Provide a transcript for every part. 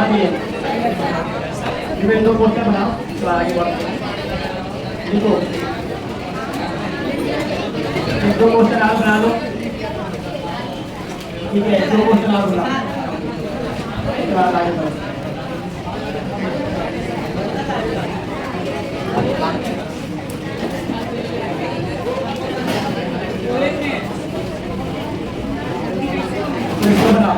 दिए फिर दो पोस्टर बनाओ तो आगे बढ़ो। देखो दो पोस्टर आप बना लो, ठीक है, दो पोस्टर आप बनाओ तो आप आगे बढ़ो। इसको बनाओ,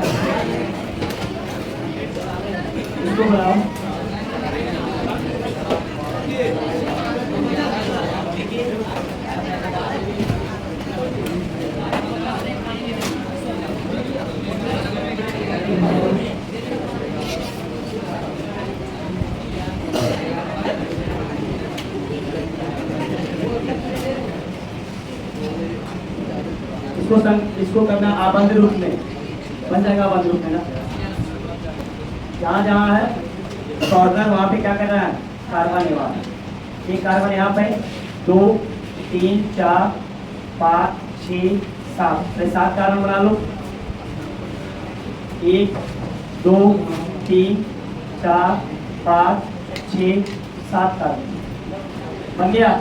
इसको बनाओ। इसको करना आबंध रूप में, बन जाएगा आबंध रूप में ना। जहाँ जहाँ है कॉर्नर वहाँ पे क्या करना है, कार्बन निवास। एक कार्बन यहाँ पे 2 3 4 5 6 7, 7 कार्बन बना लो। 1 2 3 4 5 6 7 कार्बन बन गया।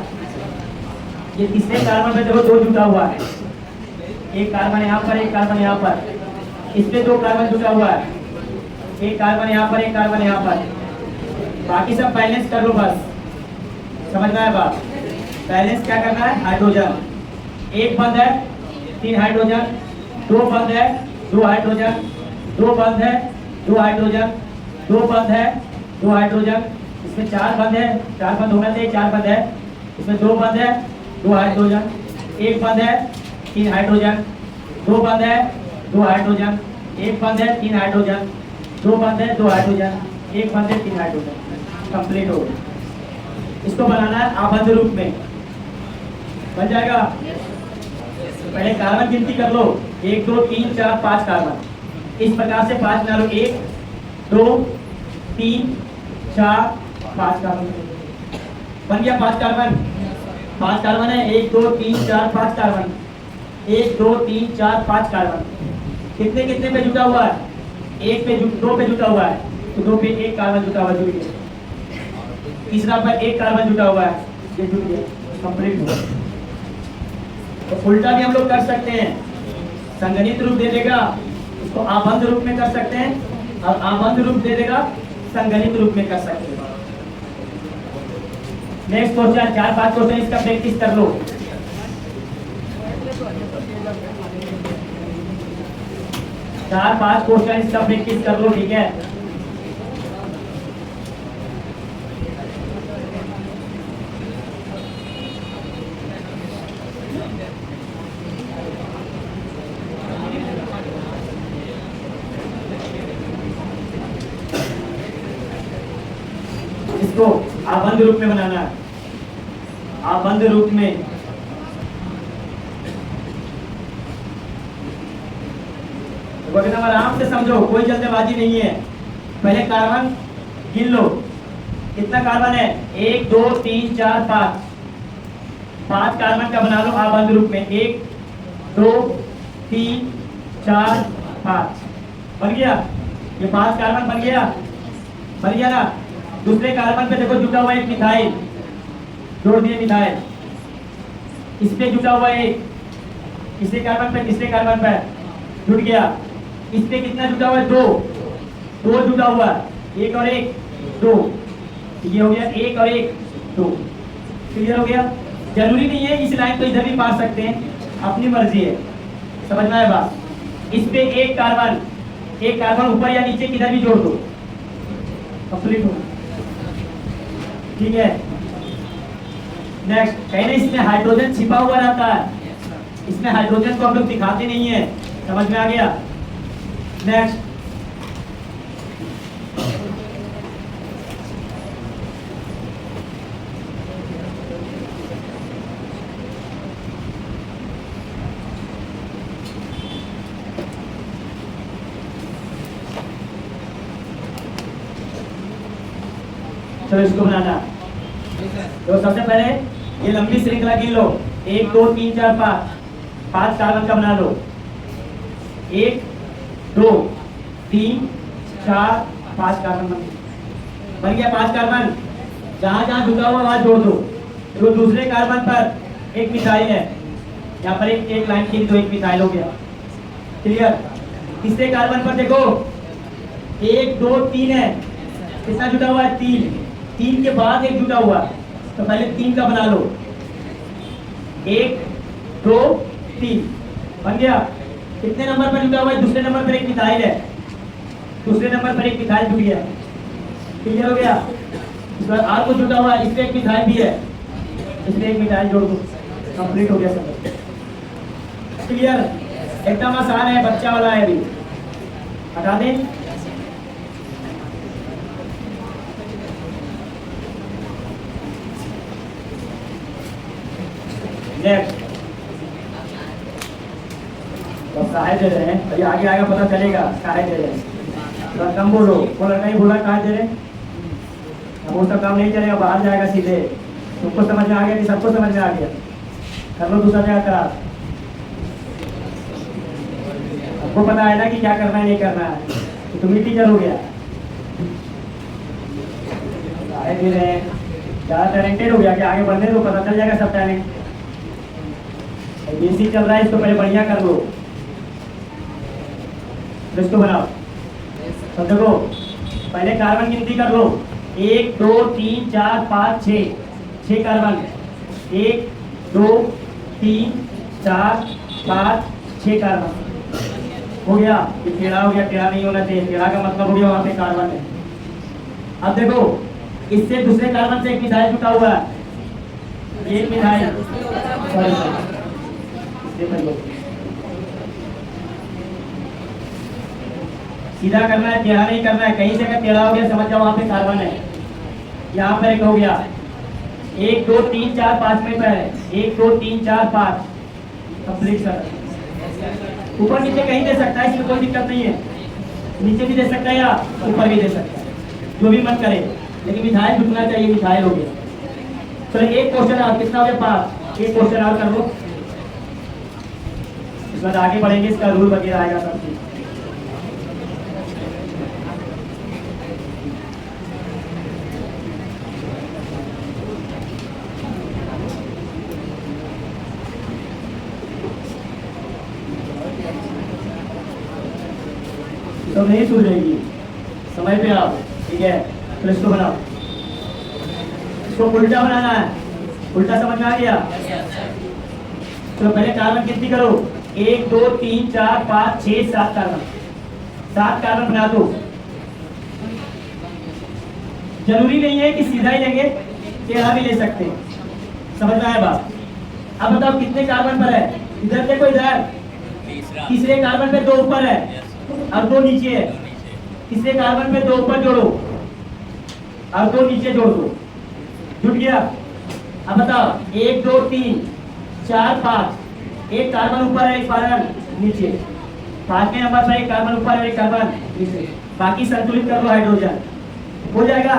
ये तीसरे कार्बन पे देखो 2 जुटा हुआ है, एक कार्बन यहाँ पर, एक कार्बन यहाँ पर, इस पे 2 कार्बन जुटा हुआ है, एक कार्बन यहाँ पर, एक कार्बन यहाँ पर। बाकी सब बैलेंस कर लो बस, समझ में आया बात। बैलेंस क्या करना है, हाइड्रोजन। एक बंद है 3 हाइड्रोजन, 2 बंद है 2 हाइड्रोजन, 2 बंद है 2 हाइड्रोजन, 2 बंद है 2 हाइड्रोजन, इसमें 4 बंद है, 4 बंद होना चाहिए, 4 बंद है, इसमें 2 बंद है 2 हाइड्रोजन, एक बंद है 3 हाइड्रोजन, 2 बंद है 2 हाइड्रोजन, एक बंद है 3 हाइड्रोजन, 2 बंद है 2 हाइड्रोजन, एक बंद है 3 हाइड्रोजन। कंप्लीट हो गया। इसको बनाना है आबंध रूप में, बन जाएगा। पहले कार्बन गिनती कर लो, 1 2 3 4 5 कार्बन, इस प्रकार से 5 बना लो। 1 2 3 4 5 कार्बन बन गया। 5 कार्बन, 5 कार्बन है, 1 2 3 4 5 कार्बन, 1 2 3 4 5 कार्बन। कितने कितने पे जुटा हुआ है, 1 पे 2 पे जुटा हुआ है, तो 2 पे 1 कार्बन जुटा हुआ, जुट गया। तीसरा पर 1 कार्बन जुटा हुआ है, ये जुट गया, कंप्लीट हुआ। तो उल्टा भी हम लोग कर सकते हैं, संगणित रूप दे देगा इसको आबंध रूप में कर सकते हैं, और आबंध रूप दे देगा संगणित रूप में कर सकते हैं। नेक्स्ट क्वेश्चन, 4-5 क्वेश्चन इसका प्रैक्टिस कर लो। चार 5 क्वेश्चन इसका प्रैक्टिस कर लो, ठीक है। इसको आबंध रूप में बनाना है, आबंध रूप में। एकदम आराम से समझो, कोई जल्दबाजी नहीं है। पहले कार्बन गिन लो, कितना कार्बन है, 1 2 3 4 5, 5 कार्बन का बना लो आबंध रूप में। 1 2 3 4 5 बन गया, ये 5 कार्बन बन गया, बन गया ना। दूसरे कार्बन पे देखो जुटा हुआ एक मिथाइल, जोड़ दिए मिथाइल। इस पे जुटा हुआ एक, तीसरे कार्बन पे, तीसरे कार्बन पे जुट गया। इस पे कितना जुटा हुआ है, 2 जुटा हुआ है, 1 और 1 2, ये हो गया 1 और 1 2, क्लियर हो गया। जरूरी नहीं है इस लाइन को इधर भी पार सकते हैं, अपनी मर्जी है, समझ में आया बात। इस पे एक कार्बन ऊपर या नीचे किधर भी जोड़ दो, कंप्लीट हो, ठीक है। नेक्स्ट, कहने इसमें हाइड्रोजन छिपा हुआ रहता है, इसमें हाइड्रोजन को हम लोग दिखाते नहीं है, समझ में आ गया। नेक्स्ट, चलो इसको बनाना। तो सबसे पहले ये लंबी श्रृंखला गिन लो, 1 2 3 4 5 कार्बन का बना लो। 1 2 3 4 5 कार्बन बन गया 5 कार्बन। जहां जहां झुका हुआ वहां जोड़ दो। तो दूसरे कार्बन पर एक मिथाइल है, यहाँ पर एक लाइन खींच दो, एक मिथाइल हो गया। क्लियर। तीसरे कार्बन पर देखो 1 2 3 है, कितना जुटा हुआ है 3, 3 के बाद एक जुटा हुआ, तो पहले 3 का बना लो, 1 2 3 बन गया। कितने नंबर पर जुटा हुआ है? दूसरे नंबर पर एक मिथाइल है, दूसरे नंबर पर एक मिथाइल जुट गया। क्लियर हो गया। इस बार आर को जुटा हुआ है, इसमें एक मिथाइल भी है, इसमें एक मिथाइल जोड़ दो, कंप्लीट हो गया सब। क्लियर। एकदम आसान है, बच्चा वाला है। अभी हटा दें। नेक्स्ट तो सहाय दे रहे हैं, अभी आगे आएगा पता चलेगा। सहाय दे रहे हैं, थोड़ा कम बोलो। वो लड़का ही बोला कहा दे रहे, अब वो सब काम नहीं चलेगा, बाहर जाएगा सीधे। तुमको समझ में आ गया कि सबको समझ में आ गया? कर लो दूसरा जगह करा। आपको पता है ना कि क्या करना है नहीं करना है, तो तुम ही टीचर हो गया। सहाय दे रहे हैं, ज़्यादा टैलेंटेड हो गया कि आगे बढ़ने दो, पता चल जाएगा सब टैलेंट। बेसिक चल रहा है, इसको पहले बढ़िया कर लो, इसको बनाओ। तो देखो पहले कार्बन गिनती कर लो, 1 2 3 4 5 6 कार्बन, 1 2 3 4 5 6 कार्बन हो गया। ये टेढ़ा हो गया, टेढ़ा नहीं होना चाहिए, टेढ़ा का मतलब हो गया वहां पे कार्बन है। अब देखो इससे दूसरे कार्बन से एक मिथाइल जुटा हुआ है, ये मिथाइल सीधा करना है, टेढ़ा नहीं करना है। कहीं से अगर टेढ़ा हो गया समझ जाओ वहां पे कार्बन है। यहाँ पर एक हो गया, 1 2 3 4 5 में है, 1 2 3 4 5 कंप्लीट कर। ऊपर नीचे कहीं दे सकता है, इसमें कोई दिक्कत नहीं है, नीचे भी दे सकता है या ऊपर भी दे सकता है, जो भी मन करे, लेकिन मिथाइल जुटना चाहिए। मिथाइल हो गया। चलो एक क्वेश्चन और, कितना हो गया 5, एक क्वेश्चन और कर लो, इस बाद आगे बढ़ेंगे, इसका रूल वगैरह आएगा सब चीज। तो नहीं सुलझेगी, समय पे आओ, ठीक है। तो इसको बनाओ, इसको उल्टा बनाना है, उल्टा समझ में आ गया? तो पहले कार्बन गिनती करो, 1 2 3 4 5 6 7 कार्बन, 7 कार्बन बना दो। जरूरी नहीं है कि सीधा ही लेंगे, टेढ़ा भी ले सकते हैं, समझ में आया बात? अब बताओ कितने कार्बन पर है? इधर देखो, इधर तीसरे कार्बन पे 2 ऊपर है और 2 नीचे है। तीसरे कार्बन पे 2 ऊपर जोड़ो और 2 नीचे जोड़ दो, जुट गया। अब बताओ 1 2 3 4 5, एक कार्बन ऊपर है, एक कार्बन नीचे, 5वें नंबर पर एक कार्बन ऊपर है, एक कार्बन नीचे, बाकी संतुलित कर लो हाइड्रोजन, हो जाएगा।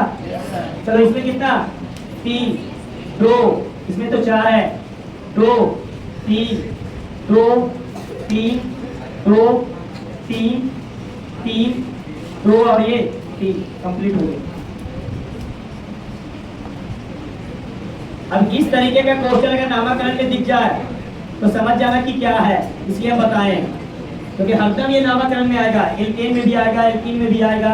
चलो इसमें कितना 3 2, इसमें तो 4 है, 2 3 2 3 2 3 3 2 और ये 3 कंप्लीट हो गए। अब इस तरीके का क्वेश्चन अगर नामकरण में दिख जाए तो समझ जाना कि क्या है, इसलिए हम बताएं, क्योंकि हरदम ये नामकरण में आएगा, एल्केन में भी आएगा, एल्कीन में भी आएगा,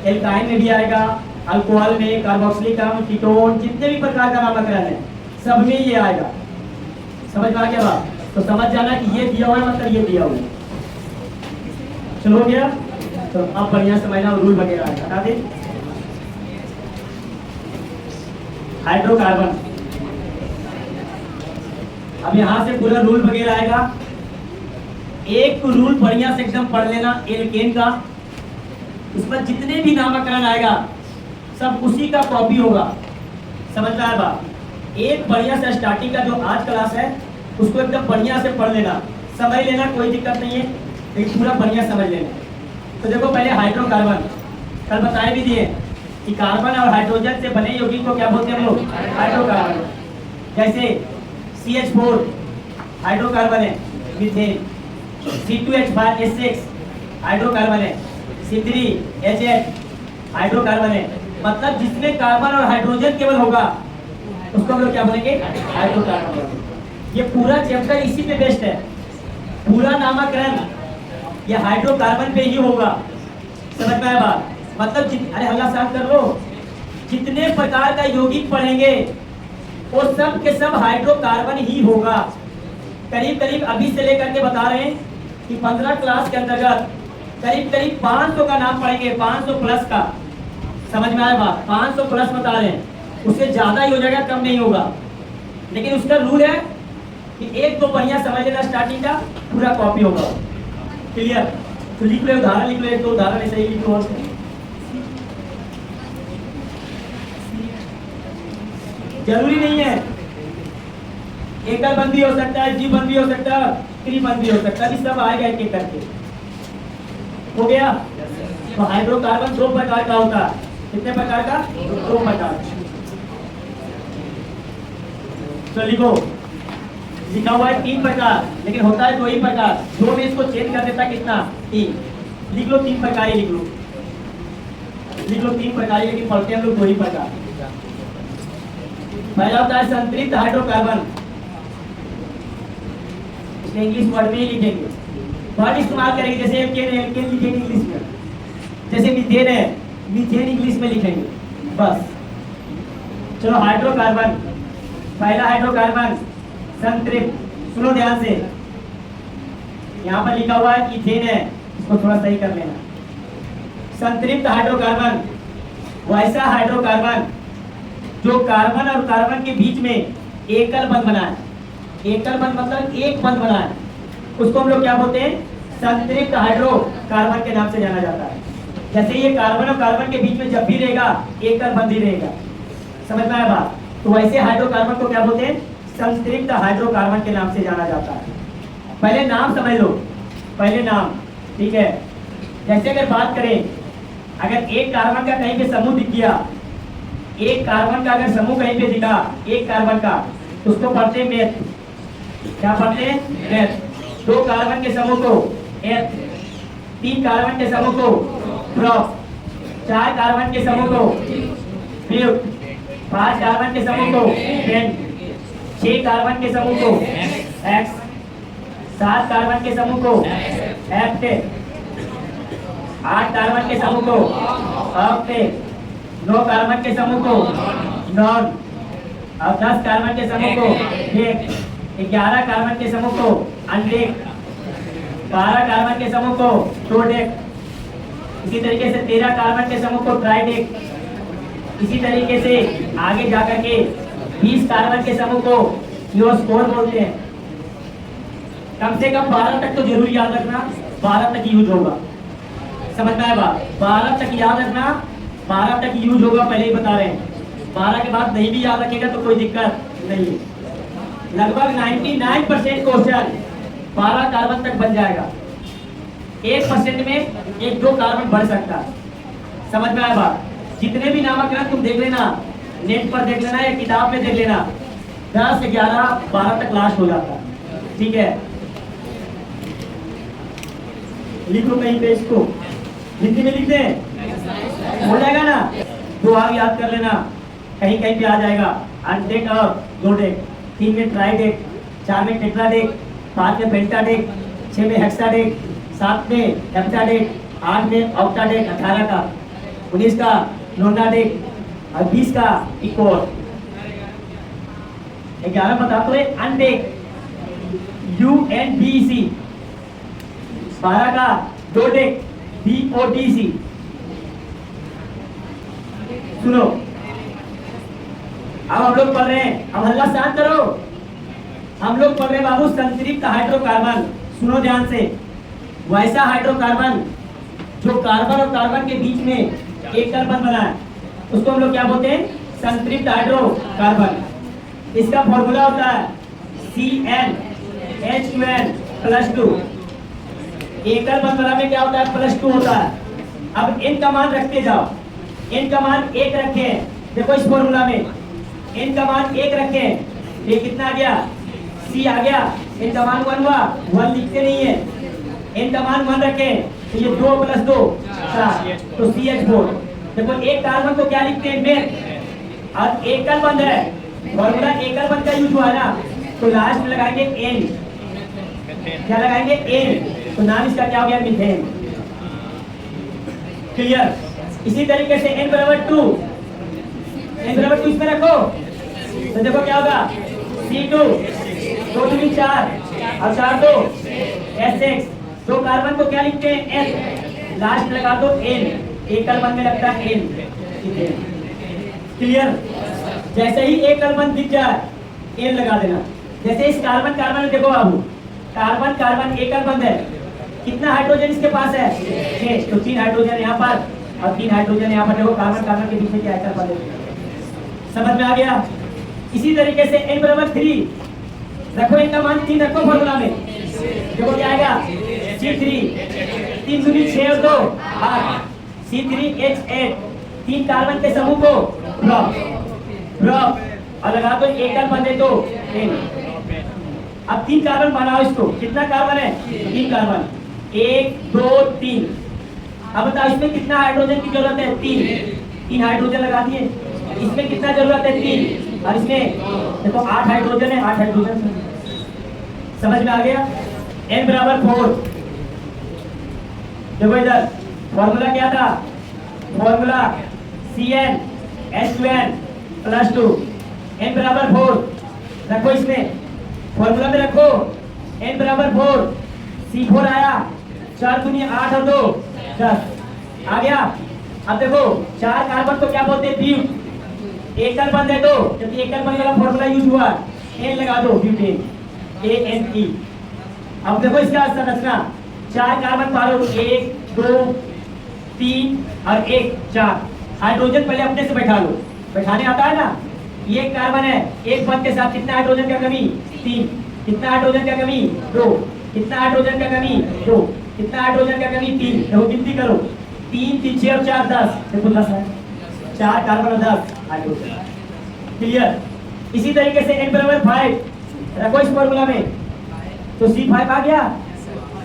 एल्काइन में भी आएगा, अल्कोहल में, कार्बोक्सिलिक अम्ल, कीटोन, जितने भी प्रकार का नामकरण है सब में ये आएगा। समझ में आ गया बात? तो समझ जाना कि ये दिया हुआ है मतलब ये दिया हुआ है। चलो हो गया। तो अब बढ़िया समझना रूल वगैरह आएगा, बता दें। हाइड्रोकार्बन, अब यहाँ से पूरा रूल वगैरह आएगा। एक रूल बढ़िया से एकदम पढ़ लेना एल्केन का, उस पर जितने भी नामकरण आएगा सब उसी का कॉपी होगा, समझ में आया बात? एक बढ़िया से स्टार्टिंग का जो आज क्लास है उसको एकदम बढ़िया से पढ़ लेना, समझ लेना, कोई दिक्कत नहीं है, लेकिन पूरा बढ़िया समझ लेना। तो देखो पहले हाइड्रोकार्बन, कल बताए भी दिए कि कार्बन और हाइड्रोजन से बने यौगिक को क्या बोलते हैं हम लोग? हाइड्रोकार्बन। जैसे CH4 हाइड्रोकार्बन है, मीथेन, C2H5 हाइड्रोकार्बन है, C3H8 हाइड्रोकार्बन है, मतलब जिसमें कार्बन और हाइड्रोजन केवल होगा उसको हम लोग क्या बोलेंगे, हाइड्रोकार्बन बोलेंगे। ये पूरा चैप्टर इसी पे बेस्ड है, पूरा नामकरण ये हाइड्रोकार्बन पे ही होगा। समझ में आया बात? मतलब अरे हल्ला शांत कर लो। जितने प्रकार का यौगिक पढ़ेंगे वो सब के सब हाइड्रोकार्बन ही होगा। करीब करीब अभी से लेकर के बता रहे हैं कि 15 क्लास के अंतर्गत करीब करीब 500 का नाम पढ़ेंगे, 500 प्लस का। समझ में आया बात? 500 प्लस बता रहे हैं, उससे ज्यादा ही हो जाएगा, कम नहीं होगा। लेकिन उसका रूल है कि एक दो बढ़िया समझ लेना, स्टार्टिंग का पूरा कॉपी होगा। क्लियर? तो लिख लो, उदाहरण लिख लो, एक दो उदाहरण ऐसे ही लिख लो। जरूरी नहीं है एकल बंद भी हो सकता है, द्विबंध भी हो सकता है, त्रिबंध भी हो सकता है, सब आएगा एक एक करके। हो गया? तो हाइड्रोकार्बन 2 प्रकार का होता है। कितने प्रकार का? 2 प्रकार। तो लिखो, लिखा हुआ है 3 प्रकार, लेकिन होता है 2 ही प्रकार। 2 में इसको चेंज कर देता कितना? 3। लिख लो 3 प्रकार ही लिख लो, लिख लो 3 प्रकार, लेकिन पढ़ते हैं हम लोग 2 ही प्रकार। पहला होता है संतृप्त हाइड्रोकार्बन, इसमें इंग्लिश वर्ड में ही लिखेंगे, वर्ड इस्तेमाल करेंगे। जैसे एल्केन, एल्केन लिखेंगे इंग्लिश में, जैसे मीथेन है, मीथेन इंग्लिश में लिखेंगे बस। चलो हाइड्रोकार्बन, पहला हाइड्रोकार्बन संतृप्त। सुनो ध्यान से, यहाँ पर लिखा हुआ है इथेन है, इसको थोड़ा सही कर लेना। संतृप्त हाइड्रोकार्बन वैसा हाइड्रोकार्बन जो कार्बन और कार्बन के बीच में एकल बंध बनाए। एकल बंध मतलब एक बंध बनाए, उसको हम लोग क्या बोलते हैं? संतृप्त हाइड्रोकार्बन के नाम से जाना जाता है। जैसे ये कार्बन और कार्बन के बीच में जब भी रहेगा एकल बंध ही रहेगा। समझ में आया बात? तो वैसे हाइड्रोकार्बन को क्या बोलते हैं? संतृप्त हाइड्रोकार्बन के नाम से जाना जाता है। पहले नाम समझ लो, पहले नाम, ठीक है? जैसे अगर बात करें, अगर एक कार्बन का कहीं पे समूह दिख गया, एक कार्बन का अगर समूह कहीं पे दिखा, एक कार्बन का, तो उसको पढ़ते हैं मेथ। क्या पढ़ते हैं? मेथ। 2 कार्बन के समूह को एथ, 3 कार्बन के समूह को प्रोप, 4 कार्बन के समूह को ब्यूट, 5 कार्बन के समूह को पेंट, 6 कार्बन के समूह को एक्स, 7 कार्बन के समूह को एप्टेट, 8 कार्बन के समूह को ऑक्टेट, 9 कार्बन के समूह को नॉन, और 10 कार्बन के समूह को डेक, 11 कार्बन के समूह को अनडेक, 12 कार्बन के समूह को टोडेक, इसी तरीके से 13 कार्बन के समूह को ट्राइडेक, इसी तरीके से आगे जाकर के 20 कार्बन के समूह को यूरोस्कोर बोलते हैं। कम से कम 12 तक तो जरूर याद रखना, 12 तक यूज होगा। समझ में आया बात? 12 तक याद रखना, 12 तक यूज होगा, पहले ही बता रहे हैं। 12 के बाद नहीं भी याद रखेगा तो कोई दिक्कत नहीं है। लगभग 99% क्वेश्चन 12 कार्बन तक बन जाएगा। 1% में 1-2 कार्बन बढ़ सकता है। समझ में आया बात? जितने भी नामकरण तुम देख लेना, नेट पर देख लेना या किताब में देख लेना, 10, 11, 12 तक लास्ट हो जाता है। ठीक है, लिख लो कहीं पे, इसको हिंदी में लिख दें, हो जाएगा ना? 2 आप याद कर लेना, कहीं कहीं पे आ जाएगा। अनडेक और डोडेक, 3 में ट्राइडेक, 4 में टेट्राडेक, 5 में पेंटाडेक, 6 में हेक्साडेक, 7 में हेप्टाडेक, 8 में ऑक्टाडेक, 18 का, 19 का नोनाडेक और 20 का इकोर। 11 बता तो है अनडेक, UNDC, 12 का डोडेक, DODC। सुनो, अब हम लोग पढ़ रहे हैं, अब हल्ला शांत करो। हम लोग पढ़ रहे हैं बाबू संतृप्त हाइड्रोकार्बन। सुनो ध्यान से, वैसा हाइड्रोकार्बन जो कार्बन और कार्बन के बीच में एक कार्बन बना है, उसको हम लोग क्या बोलते हैं? संतृप्त हाइड्रोकार्बन। इसका फॉर्मूला होता है CnH2n+2। एक कार्बन बना में क्या होता है? +2 होता है। अब n का मान रखते जाओ, n का मान 1 रखें। देखो इस फॉर्मूला में n का मान 1 रखें, ये कितना आ गया? C आ गया। n का मान 1 हुआ, 1 लिखते नहीं है। n का मान 1 रखें तो ये 2 + 2 4, तो CH4। देखो एक कार्बन को क्या लिखते हैं, मेन, और एकल बंध है, फॉर्मूला एकल बंध का यूज हुआ है ना, तो लास्ट में लगाएंगे एन, क्या लगाएंगे एन, तो नाम इसका क्या हो गया, मीथेन। क्लियर। इसी तरीके से n बराबर 2, n बराबर 2 इसमें रखो, तो देखो क्या होगा, C2, 2 दूनी 4 और 4 2 SX, दो कार्बन को क्या लिखते हैं, N, लास्ट लगा दो N, एकल बंध में लगता है N। क्लियर। जैसे ही एकल बंध दिख जाए N लगा देना। जैसे इस कार्बन कार्बन में देखो बाबू, कार्बन कार्बन एकल बंध है, कितना हाइड्रोजन इसके पास है, 6, तो 3 हाइड्रोजन यहाँ पर और 3 हाइड्रोजन यहाँ पर, देखो कार्बन कार्बन के बीच में क्या एकल बंध है, समझ में आ गया। इसी तरीके से n बराबर 3 रखो, इनका मान 3 रखो फॉर्मूला में, देखो क्या आएगा, C3, 3 दूनी 6 और 2 8, C3H8, 3 कार्बन के समूह को ड्रॉप और लगा दो एकल बंध है तो N। अब 3 कार्बन बनाओ इसको, कितना कार्बन है, 3 कार्बन, 1 2 3। अब बताओ इसमें कितना हाइड्रोजन की जरूरत है, 3 हाइड्रोजन लगा दिए, इसमें कितना जरूरत है, 3, और इसमें देखो 8 हाइड्रोजन है, 8 हाइड्रोजन, समझ में आ गया। n बराबर 4, देखो इधर फॉर्मूला क्या था, फॉर्मूला CnH2n + 2, n बराबर 4 रखो, इसमें फॉर्मूला में रखो, n बराबर 4, C4 आया, 4 दूनी 8 और 2 10 आ गया। अब देखो 4 कार्बन को क्या बोलते हैं, ब्यूट, एकल बंध है तो, क्योंकि एकल बंध वाला फॉर्मूला यूज हुआ, n लगा दो, ब्यूटेन, ANE। अब देखो इसका संरचना, 4 कार्बन पालो, 1 2 3 और 1 4, हाइड्रोजन पहले अपने से बैठा लो, बैठाने आता है ना, ये कार्बन है, एक बंध के साथ कितना हाइड्रोजन का कमी, 3, कितना हाइड्रोजन का कमी, 2, कितना हाइड्रोजन का कमी, 2, कितना हाइड्रोजन का कमी, 3, देखो गिनती करो, 3 3 6 और 4 10, देखो 10 है, 4 कार्बन और 10 हाइड्रोजन। क्लियर। इसी तरीके से n बराबर 5 रखो इस फॉर्मूला में, तो C5 आ गया,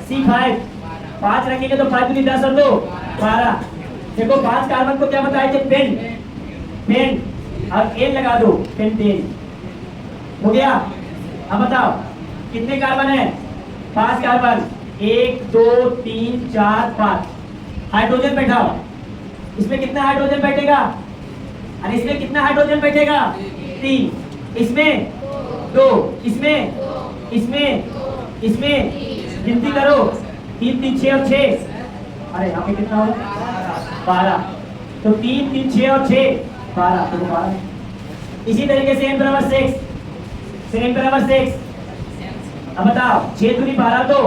C5 5 रखेंगे तो 5 दूनी 10 और 2 12। देखो 5 कार्बन को क्या बताए थे, पेन, और N लगा दो, पेंटेन हो गया। अब बताओ कितने कार्बन है, 5 कार्बन, 1 2 3 4 5, हाइड्रोजन बैठाओ, इसमें कितना हाइड्रोजन बैठेगा, और इसमें कितना हाइड्रोजन बैठेगा, 3, इसमें 2, इसमें गिनती करो, 3 3 6 और 6, अरे यहाँ पे कितना होगा, 12, तो 3 3 6 और 6 12, तो 12। इसी तरीके से n बराबर 6, अब बताओ 6 दूनी 12, तो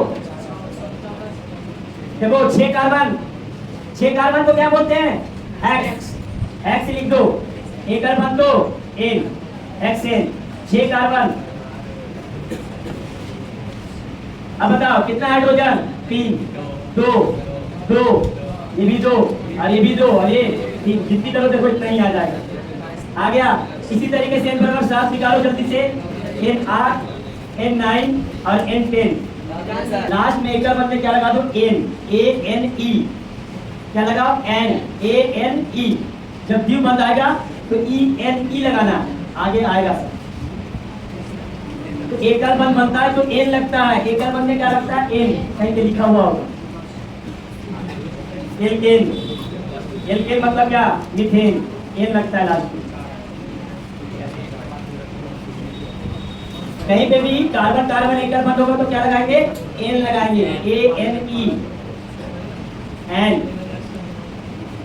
देखो 6 कार्बन को क्या बोलते हैं, X लिख दो, एक कार्बन तो N, XN, 6 कार्बन। अब बताओ कितना हाइड्रोजन, 3 2 2, ये भी 2 और ये भी 2 और ये 3, गिनती करो, देखो इतना ही आ जाएगा, आ गया। इसी तरीके से n बराबर 7 निकालो जल्दी से, N8 N9 और N10, लास्ट में एकल बंध में क्या लगा दो, N, ANE, क्या लगाओ, ANE, जब द्विव बंध आएगा तो ENE लगाना, आगे आएगा सब। तो एकल बंध बनता है तो N लगता है, एकल बंध में क्या लगता है, N, कहीं पे लिखा हुआ होगा, एल्केन मतलब क्या, मीथेन, N लगता है लास्ट में। कहीं पे भी कार्बन कार्बन एकल बंध होगा तो क्या लगाएंगे, N लगाएंगे, ANE, N।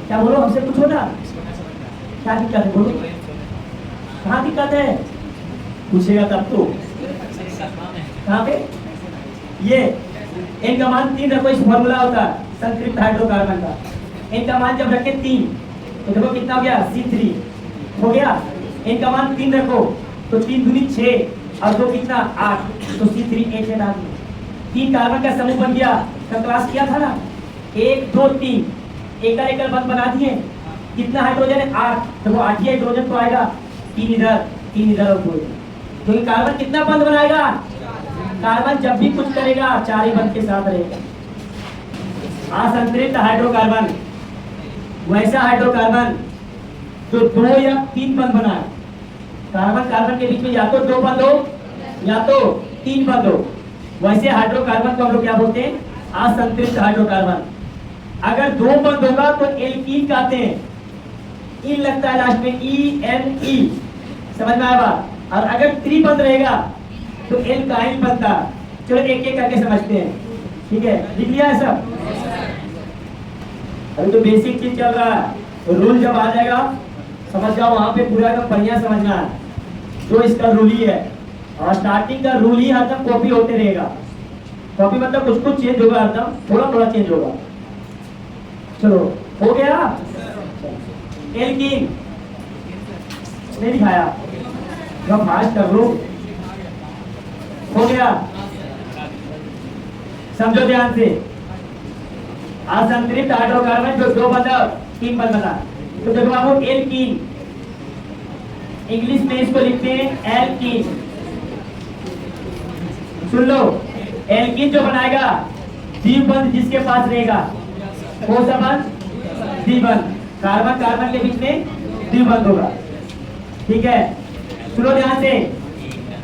क्या बोलो, हमसे पूछो ना, क्या दिक्कत है, बोलो कहाँ दिक्कत है, पूछेगा तब तो, कहाँ पे, ये n का मान 3 रखो, इस फॉर्मूला होता है संतृप्त हाइड्रोकार्बन का, n का मान जब रखे 3 तो देखो कितना हो गया, C3 हो गया, n का मान 3 रखो तो 3 दूनी 6 और 2 कितना 8, तो C3H8 आ गया, 3 कार्बन का समूह बन गया, कल क्लास किया था ना, 1 2 3, एकल बंध बना दिए, कितना हाइड्रोजन है, 8, देखो 8 ही हाइड्रोजन तो आएगा, 3 इधर और 2 इधर, क्योंकि कार्बन कितना बंध बनाएगा, कार्बन जब भी कुछ करेगा 4 ही बंध के साथ रहेगा, असंतृप्त हाइड्रोकार्बन। वैसा हाइड्रोकार्बन जो 2 या 3 बंध बना है, कार्बन कार्बन के बीच में या तो 2 बंध हो या तो 3 बंध हो, वैसे हाइड्रोकार्बन को हम लोग क्या बोलते हैं? असंतृप्त हाइड्रोकार्बन। अगर 2 बंध होगा तो एल्कीन कहते हैं, इन लगता है लास्ट में, ENE, समझ में आया बात? और अगर त्रिबंध रहेगा तो एल्काइल बनता। चलो एक एक करके समझते हैं, ठीक है? लिख लिया है सब? अभी तो बेसिक चीज चल रहा है, रूल जब आ जाएगा समझ जाओ, वहां पे पूरा एकदम बढ़िया समझना है। जो इसका रूल ही है, और स्टार्टिंग का रूल ही हरदम कॉपी होते रहेगा। कॉपी मतलब कुछ कुछ चेंज होगा, हरदम थोड़ा थोड़ा चेंज होगा। चलो हो गया। एल्कीन नहीं दिखाया, जब फास्ट कर लो। हो गया, समझो ध्यान से। असंतृप्त हाइड्रोकार्बन जो 2 बंध 3 बंध बना, तो देखो आप एल्कीन, इंग्लिश में इसको लिखते हैं एल्कीन। सुन लो, एल्कीन जो बनाएगा, द्विबंध जिसके पास रहेगा, कौन सा बंध? द्विबंध। कार्बन कार्बन के बीच में द्विबंध होगा, ठीक है? सुनो ध्यान से,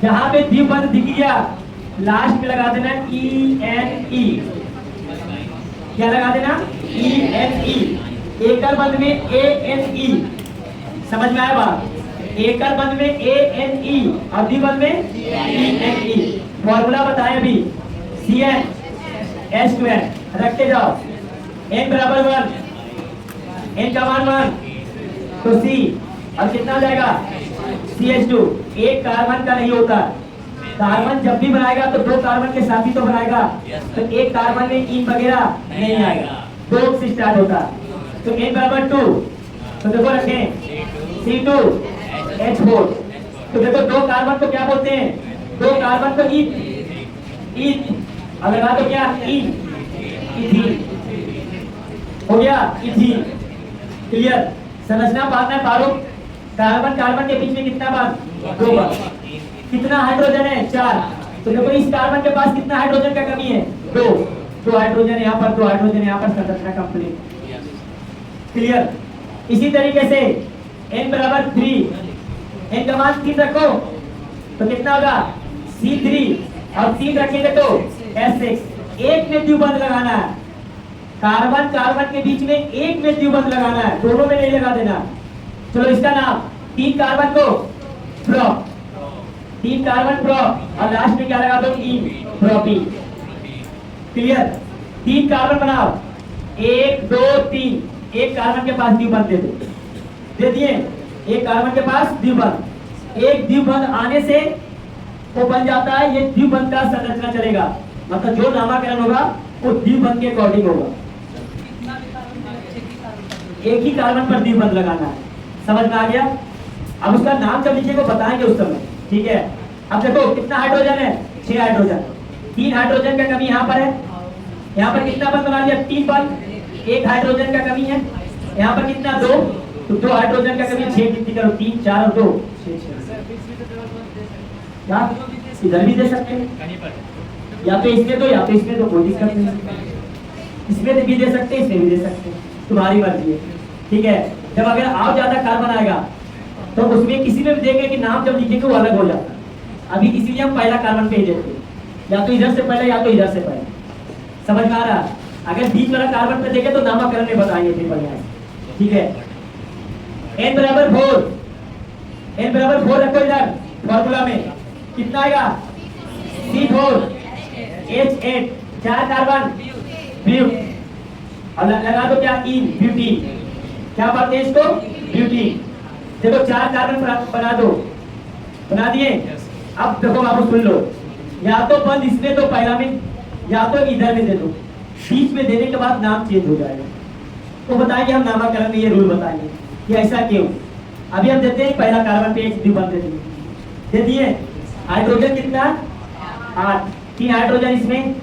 जहां पे द्विबंध दिख गया लास्ट में लगा देना ENE। क्या लगा देना? ENE। एकल बंध में ANE, समझ में आया बात? एकल बंध में ANE और द्विबंध में ENE। फॉर्मूला बताए अभी, CnH2n रखते जाओ, n बराबर 1, n का मान 1 तो C, और कितना हो जाएगा? CH2। एक कार्बन का नहीं होता, कार्बन जब भी बनाएगा तो 2 कार्बन के साथ ही तो बनाएगा, तो एक कार्बन में इन वगैरह नहीं आएगा, 2 से स्टार्ट होता। तो n बराबर 2, तो देखो रखें C2H4। तो देखो 2 कार्बन को क्या बोलते हैं? 2 कार्बन को ईथ, और लगा तो क्या? इथीन। हो गया इथीन। क्लियर? समझना बात है फारूक? कार्बन कार्बन के बीच में कितना बंध? 2 बंध। कितना हाइड्रोजन है? 4। तो देखो इस कार्बन के पास कितना हाइड्रोजन का कमी है? 2 हाइड्रोजन यहाँ पर, 2 हाइड्रोजन यहाँ पर, संरचना कंप्लीट। क्लियर? इसी तरीके से n बराबर 3, n का मान 3 रखो तो कितना होगा? C3, और 3 रखेंगे तो S6। एक में द्विबंध लगाना है, कार्बन कार्बन के बीच में एक में द्विबंध लगाना है, दोनों में नहीं लगा देना। चलो इसका नाम, 3 कार्बन को प्रोप, 3 कार्बन प्रोप, और लास्ट में क्या लगा दो? इन, प्रोपीन। क्लियर? 3 कार्बन बनाओ, 1 2 3, एक कार्बन के पास द्विबंध दे दो, दे दिए। एक कार्बन के पास द्विबंध, एक द्विबंध आने से वो बन जाता है, ये द्विबंध का संरचना चलेगा, मतलब जो नामकरण होगा वो द्विबंध के अकॉर्डिंग होगा। एक ही कार्बन पर द्विबंध लगाना है, समझ में आ गया? अब उसका नाम जब लिखिएगा बताएंगे उस समय, ठीक है? अब देखो कितना हाइड्रोजन है? 6 हाइड्रोजन। 3 हाइड्रोजन का कमी यहाँ पर है, यहाँ पर कितना बंध बना दिया? 3 बंध। 1 हाइड्रोजन का कमी है, यहाँ पर कितना? 2, तो 2 हाइड्रोजन का कमी, 6 कितनी करो? 3 4 और 2 6। क्या इधर भी दे सकते हैं, या तो इसमें दो या तो इसमें दो, कोई दिक्कत नहीं। इसमें भी दे सकते हैं, इसमें भी दे सकते हैं, तुम्हारी मर्जी है, ठीक है? जब अगर और ज्यादा कार्बन आएगा तो उसमें किसी में भी देखेंगे कि नाम जब लिखेंगे वो अलग हो जाता है। अभी इसीलिए हम पहला कार्बन पे ही देते हैं, या तो इधर से पहले या तो इधर से पहले। समझ में आ रहा? अगर बीच वाला कार्बन पे देखे तो नामकरण में बताएंगे फिर बढ़िया, ठीक है? n बराबर 4, n बराबर 4 रखो इधर फॉर्मूला में, कितना आएगा? C4H8, 4 कार्बन ब्यूट, और लगा दो क्या? इन, ब्यूटीन। क्या बात है इसको? ब्यूटीन। देखो 4 कार्बन बना दो, बना दिए। अब देखो बाबू सुन लो, या तो बंद इसमें तो पहला में, या तो इधर में दे दो। बीच में देने के बाद नाम चेंज हो जाएगा, तो बताएंगे हम नामकरण में, ये रूल बताएंगे कि ऐसा क्यों। अभी हम देते हैं पहला कार्बन पे एक द्विबंध दे दिए। हाइड्रोजन कितना? 8। 3 हाइड्रोजन इसमें,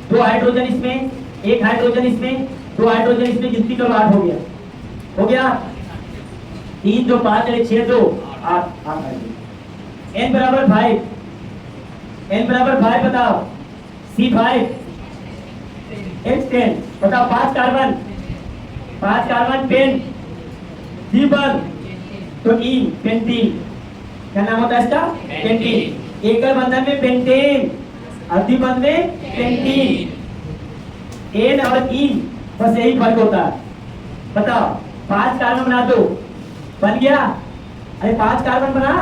2 हाइड्रोजन इसमें, 1 हाइड्रोजन इसमें, 2 हाइड्रोजन इसमें, गिनती करो 8 हो गया। हो गया? 3 2 5 6 2 8 हाइड्रोजन। n बराबर 5, n बराबर 5 बताओ। C5 H10 बताओ। 5 कार्बन पेन द्विबंध तो इन पेंटीन, क्या नाम होता है इसका? पेंटीन। एकल बंधन में पेंटेन, द्विबंध में पेंटीन। एन और इन बस यही फर्क होता है। बताओ 5 कार्बन बना दो, बन गया? अरे 5 कार्बन बना।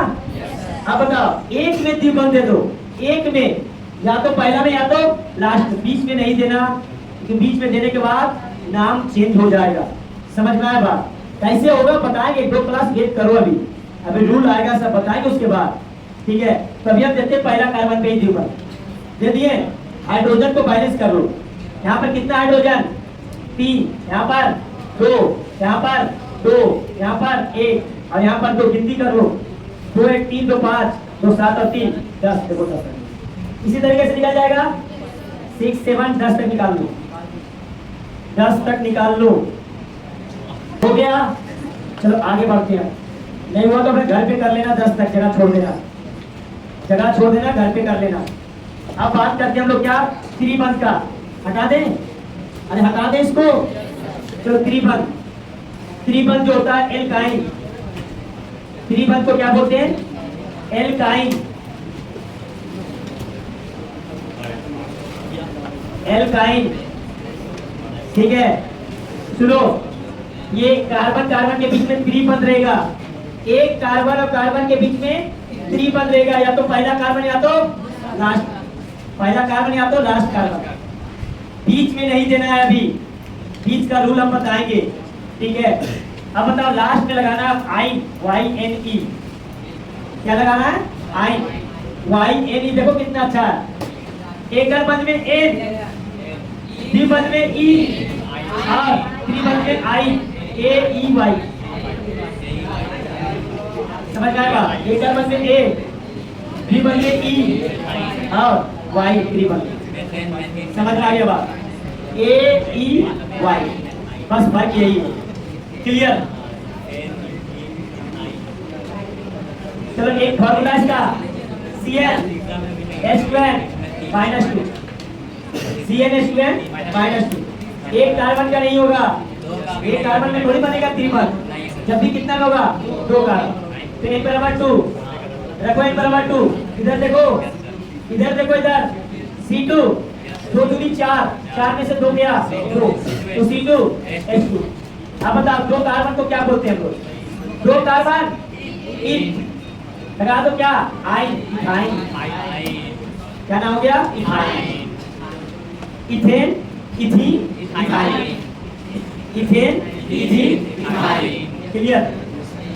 अब बताओ एक में द्विबंध दे दो, एक में या तो पहला में या तो लास्ट, बीच में नहीं देना, क्योंकि बीच में देने के बाद नाम चेंज हो जाएगा। समझ में आया बात? कैसे होगा बताएंगे, 2 क्लास वेट करो, अभी रूल आएगा सब बताएंगे उसके बाद, ठीक है? तो अभी हम देते हैं पहला कार्बन पे ही द्विबंध दे दिए। हाइड्रोजन को बैलेंस कर लो। यहाँ पर कितना हाइड्रोजन? 3, यहाँ पर 2, यहाँ पर 2, यहाँ पर 1 और यहाँ पर 2, गिनती कर लो। 2 1 3 2 5 2 7 और 3 10, देखो 10। इसी तरीके से निकल जाएगा 6 7 10 तक निकाल लो, 10 तक निकाल लो। हो गया? चलो आगे बढ़ते हैं। नहीं हुआ तो अपने घर पे कर लेना, 10 तक जगह छोड़ देना, जगह छोड़ देना, घर पे कर लेना। अब बात करते हैं हम लोग क्या? त्रिबंध का। हटा दें? अरे हटा दें इसको। चलो त्रिबंध, त्रिबंध जो होता है एल्काइन, त्रिबंध को क्या बोलते हैं? एल्काइन। एल्काइन, ठीक है? सुनो, ये कार्बन कार्बन के बीच में त्रिबंध रहेगा, एक कार्बन और कार्बन के बीच में त्रिबंध रहेगा, या तो पहला कार्बन या तो लास्ट, पहला कार्बन या तो लास्ट कार्बन। बीच में नहीं देना है, अभी बीच का रूल हम बताएंगे, ठीक है? अब बताओ लास्ट में लगाना आइन, YNE। क्या लगाना है? आइन, YNE। देखो कितना अच्छा है। एकल बंध में N, द्विबंध में E और त्रिबंध में I, AEY। समझ आएगा? एकल बंध में A, द्विबंध में E और Y, त्रिबंध। समझ आ गया बात? AEY, बस फर्क यही है। क्लियर? चलो एक फॉर्मूला इसका, CnH2n-2, CnH2n-2। एक कार्बन का नहीं होगा, एक कार्बन में थोड़ी बनेगा त्रिबंध, जब भी कितना होगा? 2 कार्बन। तो n बराबर 2 रखो, n बराबर 2। इधर देखो, इधर देखो, इधर C2, 2 दूनी 4, 4 में से 2 गया 2, तो C2H2। अब बताओ 2 कार्बन को क्या बोलते हैं हम लोग? 2 कार्बन इन, लगा दो क्या? आइन, इथाइन। क्या नाम हो गया? Ethyne. Ethane, ethene, ethyne. Ethane, ethene, ethyne. Clear?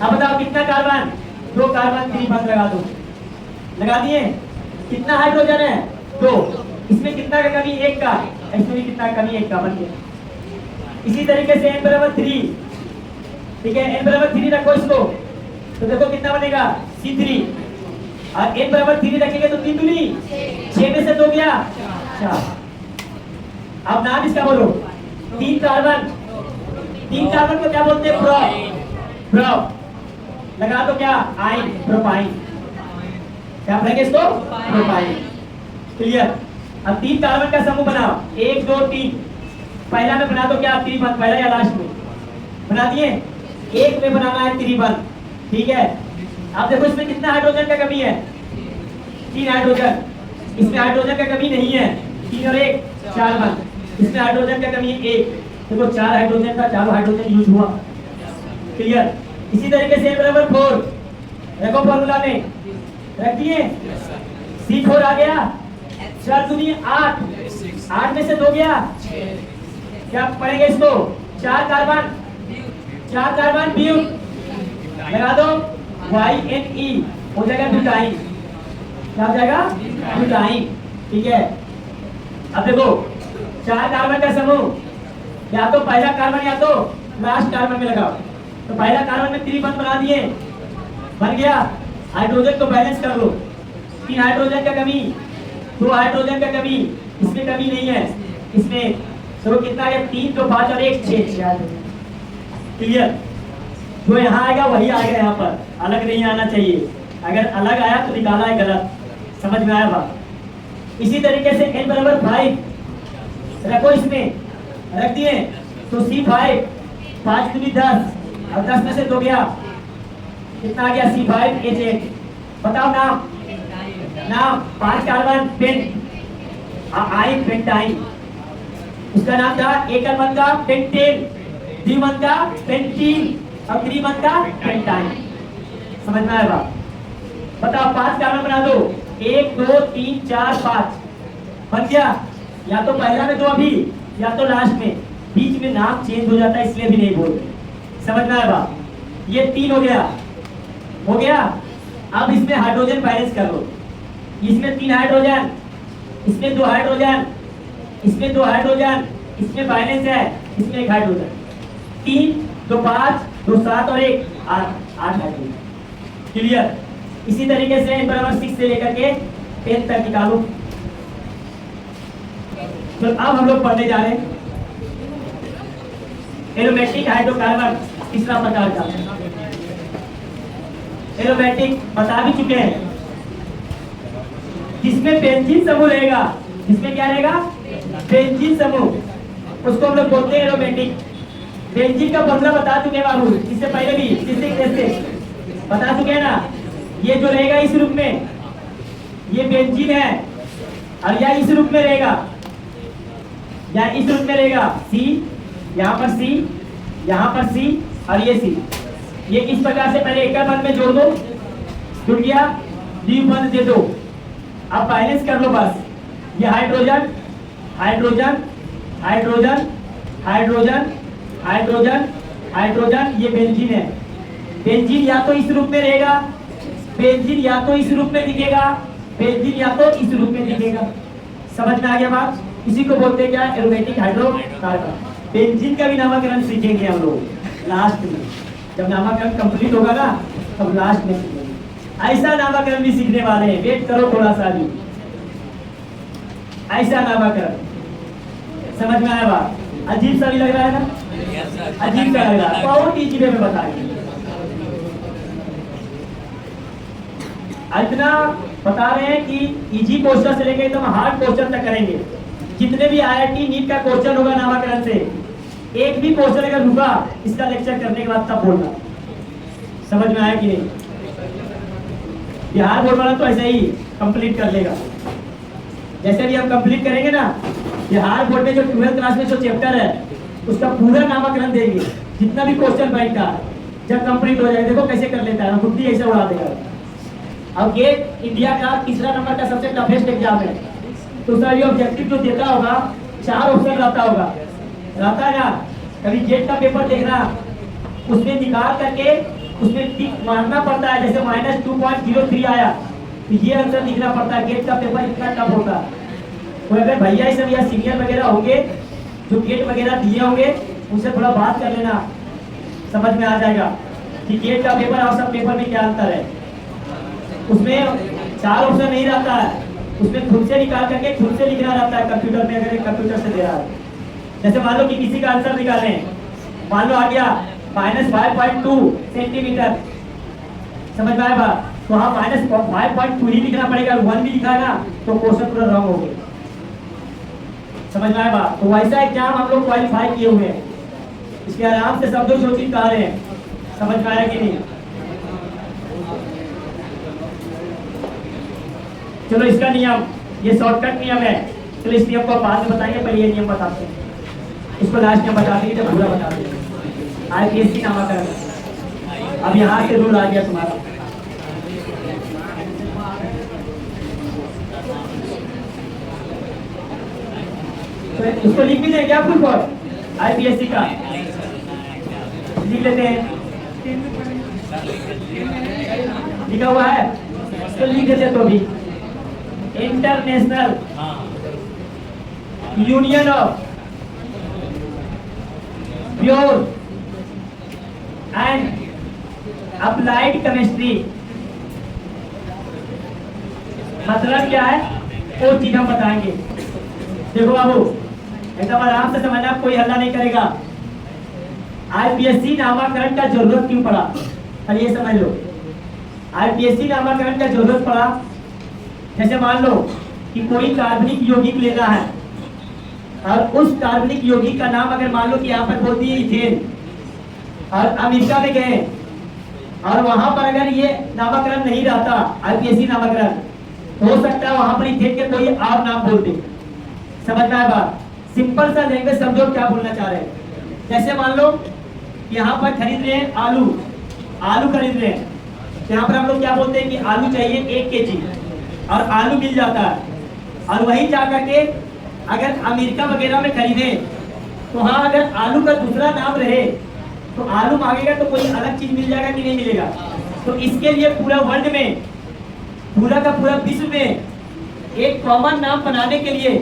अब बताओ कितना कार्बन? 2 कार्बन त्रिबंध लगा दो, लगा दिए। कितना हाइड्रोजन है? 2। इसमें कितना का कमी? 1 का। इसमें भी कितना कमी? 1 का, बन गया। इसी तरीके से n बराबर 3, ठीक है? n बराबर 3 रखो इसको, तो देखो कितना बनेगा? C3। और n बराबर 3 रखेंगे तो 3 दूनी 6 में से 2 गया 4। अब नाम इसका बोलो। 3 कार्बन, 3 कार्बन को क्या बोलते हैं? प्रोप। प्रोप लगा दो क्या? आइन, प्रोपाइन। क्या बोलेंगे इसको? प्रोपाइन। क्लियर? अब 3 कार्बन का समूह बनाओ, 1 2 3। पहला में बना दो क्या? त्रिबंध, पहला या लास्ट में? बना दिए। एक में बनाना है त्रिबंध, ठीक है? अब देखो इसमें कितना हाइड्रोजन का कमी है? 3 हाइड्रोजन। इसमें हाइड्रोजन का कमी नहीं है, 3 और 1 4 बंद। इसमें हाइड्रोजन का कमी है 1, देखो 4 हाइड्रोजन का, 4 हाइड्रोजन यूज हुआ। क्लियर? इसी तरीके से बराबर 4 रखो, फॉर्मूला में रख दिए। C4 आ गया, 4 दूनी 8, 8 में से 2 गया, क्या पढ़ेंगे इसको? 4 कार्बन, 4 कार्बन ब्यूट, लगा दो YNE, हो जाएगा ब्यूटाइन। क्या हो जाएगा? ब्यूटाइन। ठीक है? अब देखो 4 कार्बन का समूह, या तो पहला कार्बन या तो लास्ट कार्बन में लगाओ। तो पहला कार्बन में त्रिबंध बना दिए, बन गया। हाइड्रोजन को बैलेंस कर लो। 3 हाइड्रोजन का कमी, 2 हाइड्रोजन का कमी, इसमें कमी नहीं है। इसमें तो कितना है? 3 2 5 और 1 6। क्लियर? जो यहाँ आएगा वही आएगा, यहाँ पर अलग नहीं आना चाहिए। अगर अलग आया तो निकाला है गलत। समझ में आया बात? इसी तरीके से n बराबर 5 रखो, इसमें रख दिए। तो C5, 5 दूनी 10, और 10 में से 2 गया, कितना आ गया? C5H8। बताओ नाम, नाम 5 कार्बन पेंट आई पेंटाइन, उसका नाम था एकल का पेंटेन, द्विमन का पेंटीन और त्रिमन का पेंटाइन। समझ में आया बात? बताओ 5 कार्बन बना दो, 1 2 3 4 5 बन गया। या तो पहला में दो अभी, या तो लास्ट में, बीच में नाम चेंज हो जाता है इसलिए भी नहीं बोलते। समझ में आया बात? ये 3 हो गया, हो गया। अब इसमें हाइड्रोजन बैलेंस कर लो, इसमें 3 हाइड्रोजन, इसमें 2 हाइड्रोजन, इसमें 2 हाइड्रोजन, इसमें बैलेंस है, इसमें 1 हाइड्रोजन। 3 2 5 2 7 और 1 8 हाइड्रोजन। क्लियर? इसी तरीके से बराबर 6 से लेकर के 10 तक निकालो। तो अब हम लोग पढ़ने जा रहे हैं एरोमेटिक हाइड्रोकार्बन, तीसरा प्रकार का। एरोमेटिक बता भी चुके हैं, जिसमें बेंजीन समूह रहेगा। जिसमें क्या रहेगा? बेंजीन समूह, उसको हम लोग बोलते हैं एरोमेटिक। बेंजीन का फॉर्मूला बता चुके हैं बाबू, इससे पहले भी जिससे बता चुके हैं ना। ये जो रहेगा इस रूप में, ये बेंजीन है, और या इस रूप में रहेगा, या इस रूप में रहेगा। C, यहाँ पर C, यहाँ पर C और ये C। ये इस प्रकार से पहले एकल बंद में जोड़ दो, जुड़ गया, द्विबंध दे दो। अब बैलेंस कर लो बस। ये hydrogen hydrogen hydrogen hydrogen hydrogen hydrogen, ये बेंजीन है। बेंजीन या तो इस रूप में रहेगा, बेंजीन या तो इस रूप में दिखेगा, बेंजीन या तो इस रूप में दिखेगा। समझ में आ गया बात? इसी को बोलते हैं क्या? Aromatic hydrocarbon. बेंजीन का भी नामकरण सीखेंगे हम लोग लास्ट में, जब नामकरण कंप्लीट होगा ना, तब लास्ट में सीखेंगे। ऐसा नामकरण भी सीखने वाले हैं, वेट करो थोड़ा सा भी। ऐसा नामकरण समझ में आया बात? अजीब सा भी लग रहा है ना? अजीब सा लग रहा है, बहुत इजी वे में बताएंगे। इतना बता रहे हैं कि इजी क्वेश्चन से लेकर एकदम हार्ड क्वेश्चन तक करेंगे। जितने भी IIT नीट का क्वेश्चन होगा नामकरण से, एक भी क्वेश्चन अगर रुका इसका लेक्चर करने के बाद तब बोलना। समझ में आया कि नहीं? बिहार बोर्ड वाला तो ऐसे ही कंप्लीट कर लेगा। जैसे भी हम कंप्लीट करेंगे ना, बिहार बोर्ड में जो 12th क्लास में जो चैप्टर है उसका पूरा नामकरण देंगे, जितना भी क्वेश्चन बैठा जब कंप्लीट हो जाएगा। देखो कैसे कर लेता है, बुद्धि ऐसे उड़ा देगा। अब ये इंडिया का तीसरा नंबर का सबसे टफेस्ट एग्जाम है, तो उसका ये ऑब्जेक्टिव जो देता होगा 4 ऑप्शन रहता होगा, रहता है ना। कभी जेट का पेपर देखना, उसमें निकाल करके उसमें टिक मारना पड़ता है। जैसे -2.03 आया तो ये आंसर लिखना पड़ता है। गेट का पेपर इतना टफ होता है। तो अगर भैया सब या सीनियर वगैरह होंगे जो गेट वगैरह दिए होंगे, उनसे थोड़ा बात कर लेना, समझ में आ जाएगा कि गेट का पेपर और सब पेपर में क्या अंतर है। उसमें 4 ऑप्शन नहीं रहता है, उसमें खुद से निकाल करके खुद से लिखना रहता है कंप्यूटर में, अगर कंप्यूटर से दे रहा है। जैसे मान लो कि किसी का आंसर निकालें, मान लो आ गया -5.2 सेंटीमीटर, समझ में आया बात? तो हाँ -5.2 ही लिखना पड़ेगा, 1 भी लिखा है ना तो क्वेश्चन पूरा रॉन्ग हो गया। समझ में आया बात? तो वैसा एग्जाम हम लोग क्वालिफाई किए हुए हैं, इसके आराम से सब लोग सोचिए कह रहे हैं। समझ में आया कि नहीं? चलो इसका नियम, ये शॉर्टकट नियम है। चलो इस नियम को बाद में बताएंगे, पहले ये नियम बताते हैं, इसको लास्ट में बता देंगे, तो पूरा बता देंगे। IPSC नामकरण, अब यहाँ से रूल आ गया तुम्हारा। तो इसको लिख भी दें क्या फुल फॉर्म IPSC का? लिख लेते हैं, लिखा हुआ है तो लिख देते तो भी। International union of pure and applied chemistry, मतलब क्या है वो चीज हम बताएंगे। देखो बाबू एकदम आराम से समझना, कोई हल्ला नहीं करेगा। IPSC नामाकरण का जरूरत क्यों पड़ा, और ये समझ लो। IPSC नामाकरण का जरूरत पड़ा, जैसे मान लो कि कोई कार्बनिक यौगिक लेना है, और उस कार्बनिक यौगिक का नाम अगर मान लो कि यहाँ पर बोल दिए इथेन, और अमेरिका में गए और वहां पर अगर ये नामकरण नहीं रहता, आईपीएससी नामकरण, हो सकता है वहां पर इथेन के कोई और नाम बोल दे। समझ में आया बात? सिंपल सा लैंग्वेज समझो क्या बोलना चाह रहे हैं। जैसे मान लो यहाँ पर खरीद रहे हैं आलू, आलू खरीद रहे हैं, यहाँ पर हम लोग क्या बोलते हैं कि आलू चाहिए 1 केजी, और आलू मिल जाता है। और वही जा करके अगर अमेरिका वगैरह में खरीदे तो हाँ, अगर आलू का दूसरा नाम रहे तो आलू मांगेगा तो कोई अलग चीज मिल जाएगा कि नहीं मिलेगा। तो इसके लिए पूरा वर्ल्ड में, पूरा का पूरा विश्व में एक कॉमन नाम बनाने के लिए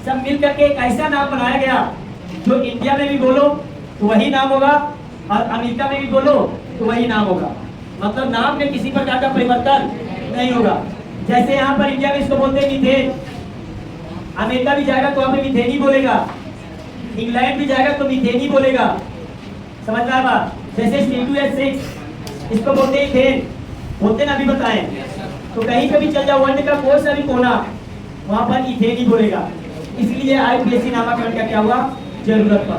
सब मिल करके एक ऐसा नाम बनाया गया जो इंडिया में भी बोलो तो वही नाम होगा और अमेरिका में भी बोलो तो वही नाम होगा। मतलब नाम में किसी प्रकार का परिवर्तन नहीं होगा। जैसे यहाँ पर इंडिया में इसको बोलते हैं मीथेन, अमेरिका भी जाएगा तो वहाँ पे मीथेन ही बोलेगा, इंग्लैंड भी जाएगा तो मीथेन ही बोलेगा। समझ में आया? जैसे C2H6 इसको बोलते हैं इथेन, बोलते ना, अभी बताएं। तो कहीं पे भी चल जाओ वर्ल्ड का कोई सा भी कोना, वहाँ पर इथेन ही बोलेगा। इसलिए आईपीएससी नामकरण का क्या हुआ, जरूरत पड़ा।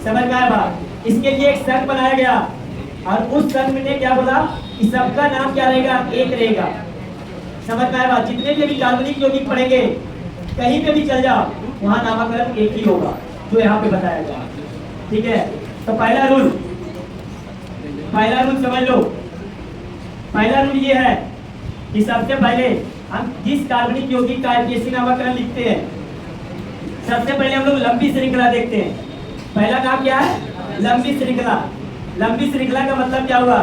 समझ में आया बात? इसके लिए एक संघ बनाया गया और उस संघ ने क्या बोला कि सबका नाम क्या रहेगा, एक रहेगा। समझ में आया बात? जितने भी कार्बनिक यौगिक पढ़ेंगे कहीं पे भी चल जाओ वहाँ नामकरण एक ही होगा जो यहाँ पे बताया गया। ठीक है, तो पहला रूल समझ लो। पहला रूल ये है कि सबसे पहले हम जिस कार्बनिक यौगिक का आईपीएससी नामकरण लिखते हैं, सबसे पहले हम लोग लंबी श्रृंखला देखते हैं। पहला काम क्या है, लंबी श्रृंखला। लंबी श्रृंखला का मतलब क्या हुआ,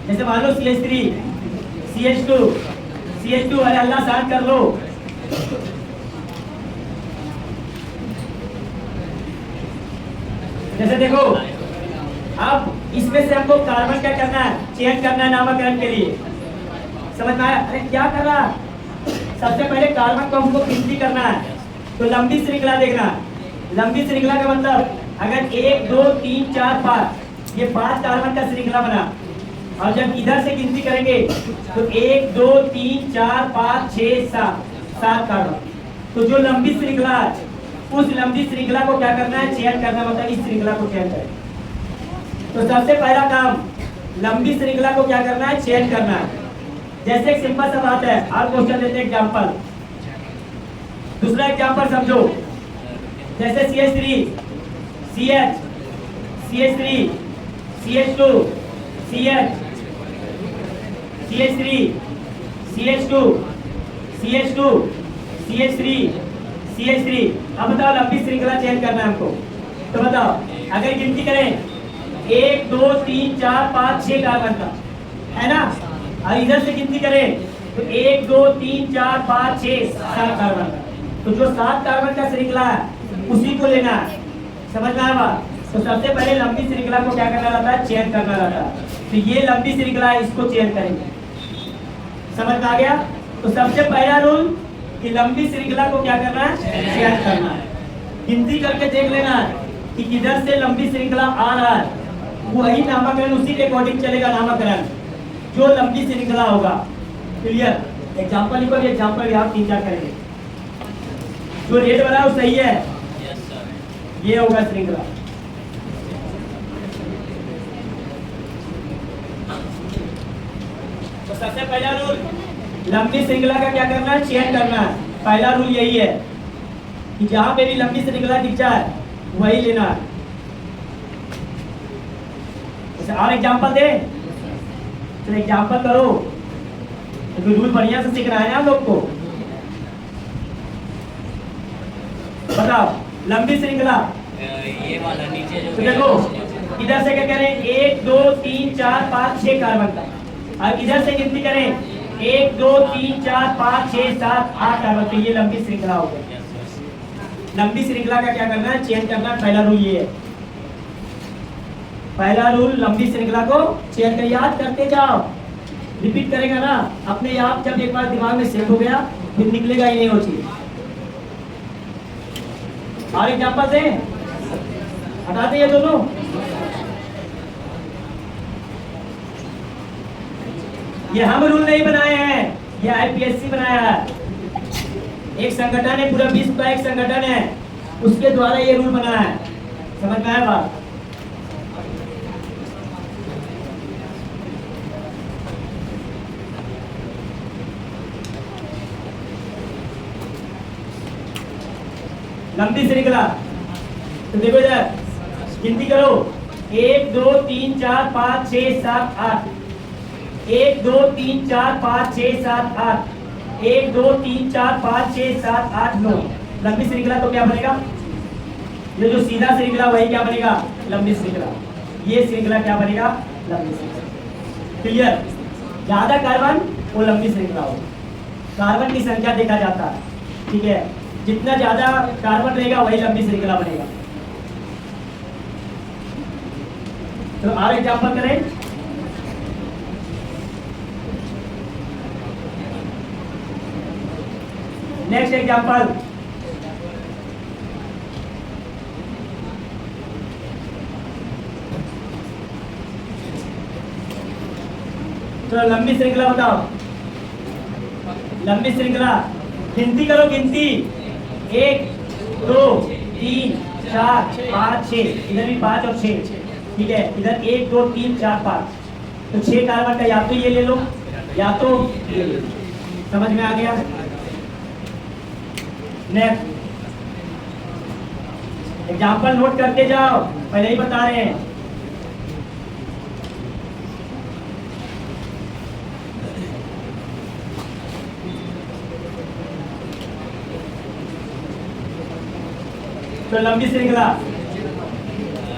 जैसे मान लो CH3 CH2 अरे अल्लाह शांत कर लो। जैसे देखो, अब इसमें से हमको कार्बन क्या करना है, चेंज करना है नामकरण के लिए। समझ में आया? अरे क्या कर रहा, सबसे पहले कार्बन को हमको गिनती करना है। तो लंबी श्रृंखला देखना। लंबी श्रृंखला का मतलब अगर 1 2 3 4 5 ये 5 कार्बन का श्रृंखला बना, और जब इधर से गिनती करेंगे तो 1 2 3 4 5 6 7 कार्बन। तो जो लंबी श्रृंखला है उस लंबी श्रृंखला को क्या करना है, चेंज करना, मतलब इस श्रृंखला को चेंज करें। तो सबसे पहला काम लंबी श्रृंखला को क्या करना है, चेंज करना है। जैसे एक सिंपल सा बात है, आप क्वेश्चन देते हैं एग्जांपल। दूसरा एग्जांपल समझो, जैसे CH3 CH CH3 CH2 CH CH3 CH2 CH2 CH3 CH3। अब बताओ लंबी श्रृंखला चेंज करना है हमको, तो बताओ अगर गिनती करें 1 2 3 4 5 6 कार्बन का है ना, और इधर से गिनती करें तो 1 2 3 4 5 6 7 कार्बन का। तो जो 7 कार्बन का श्रृंखला है उसी को लेना है। समझ में आया? तो सबसे पहले लंबी श्रृंखला को क्या करना रहता है, चेंज करना रहता है। तो ये लंबी श्रृंखला है, इसको चेंज करेंगे। समझ में आ गया? तो सबसे पहला रूल कि लंबी श्रृंखला को क्या करना है, चेंज करना है। गिनती करके देख लेना है कि किधर से लंबी श्रृंखला आ रहा है, वही नामकरण उसी के अकॉर्डिंग चलेगा नामकरण जो लंबी श्रृंखला होगा। क्लियर? एग्जांपल लिखो, एग्जांपल आप 3 4 करेंगे। जो रेड वाला है वो सही है, ये होगा श्रृंखला। तो सबसे पहला रूल लंबी श्रृंखला का क्या करना है, चेंज करना है। पहला रूल यही है कि जहां पे भी लंबी श्रृंखला दिख जाए वही लेना है। और एग्जांपल दे, चलो एग्जांपल करो। तो रूल बढ़िया से सीख रहा है ना आप लोग को। बताओ लंबी श्रृंखला ये वाला नीचे जो तो देखो इधर से क्या करें, 1 2 3 4 5 6 कार्बन का, और इधर से गिनती करें 1 2 3 4 5 6 7 8 कार्बन। तो ये लंबी श्रृंखला हो गई। लंबी श्रृंखला का क्या करना है, चेंज करना है। पहला रूल ये है, पहला रूल लंबी श्रृंखला को चेंज कर, याद करते जाओ। रिपीट करेगा ना अपने आप, जब एक बार दिमाग में सेट हो गया फिर निकलेगा ही नहीं वो चीज। और एग्जांपल दे, हटाते ये दोनों। ये हम रूल नहीं बनाए हैं, ये आईपीएससी बनाया है। एक संगठन है, पूरा विश्व का एक संगठन है, उसके द्वारा ये रूल बना है। समझ में आया बात? लंबी श्रृंखला। तो देखो इधर गिनती करो, 1 2 3 4 5 6 7 8, 1 2 3 4 5 6 7 8, 1 2 3 4 5 6 7 8 9। लंबी श्रृंखला तो क्या बनेगा, ये जो सीधा श्रृंखला वही क्या बनेगा, लंबी श्रृंखला। ये श्रृंखला क्या बनेगा, लंबी श्रृंखला। क्लियर? ज्यादा कार्बन वो लंबी श्रृंखला हो। कार्बन की संख्या देखा जाता है, ठीक है, जितना ज्यादा कार्बन रहेगा वही लंबी श्रृंखला बनेगा। तो और एग्जांपल करें। नेक्स्ट एग्जांपल, तो लंबी श्रृंखला बताओ। लंबी श्रृंखला गिनती करो, गिनती 1 2 3 4 5 6, इधर भी 5 और 6, ठीक है, इधर 1 2 3 4 5। तो 6 कार्बन का या तो ये ले लो या तो ये ले लो। समझ में आ गया? नेक्स्ट एग्जाम्पल नोट करते जाओ, पहले ही बता रहे हैं। तो लंबी श्रृंखला,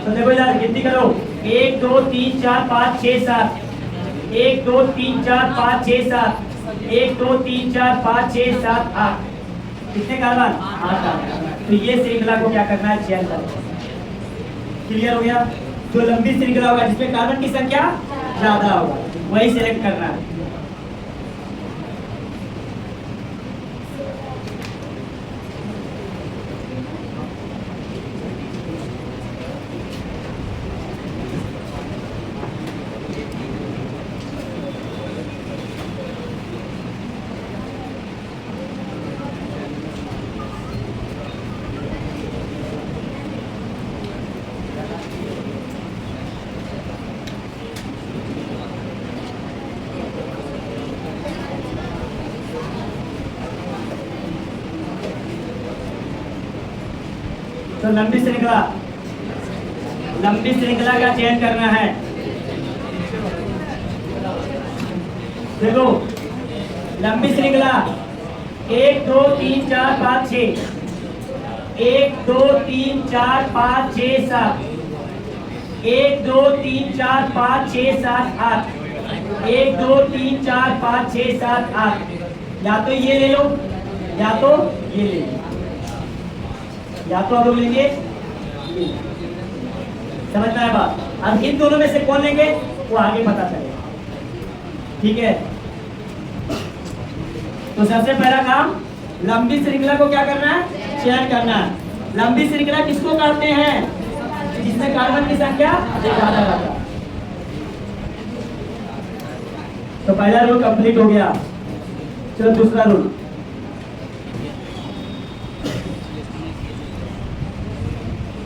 तो देखो यार गिनती करो, 1 2 3 4 5 6 7, 1 2 3 4 5 6 7, 1 2 3 4 5 6 7 8। कितने कार्बन? 8 कार्बन। तो ये श्रृंखला को क्या करना है, चयन करना। क्लियर हो गया? जो लंबी श्रृंखला होगा जिसमें कार्बन की संख्या ज्यादा होगा वही सिलेक्ट करना है। तो लंबी श्रृंखला, लंबी श्रृंखला का चयन करना है। देखो लंबी श्रृंखला 1 2 3 4 5 6, 1 2 3 4 5 6 7, 1 2 3 4 5 6 7 8, 1 2 3 4 5 6 7 8। या तो ये ले लो या तो ये ले लो, या तो आप लोग लेंगे। समझ में आया बात? अब इन दोनों में से कौन लेंगे वो आगे पता चलेगा, ठीक है। तो सबसे पहला काम लंबी श्रृंखला को क्या करना है, चयन करना है। लंबी श्रृंखला किसको कहते हैं, जिसमें कार्बन की संख्या ज्यादा रहता है। तो पहला रूल कंप्लीट हो गया। चलो दूसरा रूल,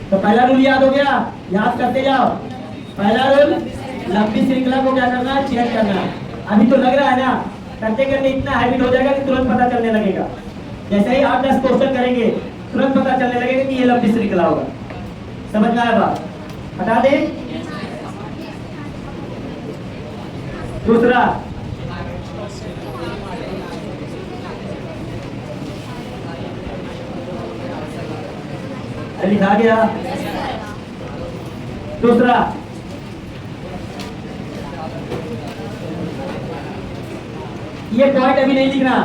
तो पहला रूल याद हो गया, याद करते जाओ। पहला रूल लंबी श्रृंखला को क्या करना है, चेक करना है। अभी तो लग रहा है ना, करते करते इतना हैबिट हो जाएगा कि तुरंत पता चलने लगेगा। जैसे ही 8-10 क्वेश्चन करेंगे तुरंत पता चलने लगेगा कि ये लंबी श्रृंखला होगा। समझ में आया बात? हटा दे। दूसरा, लिखा गया। दूसरा, ये पॉइंट अभी नहीं लिखना,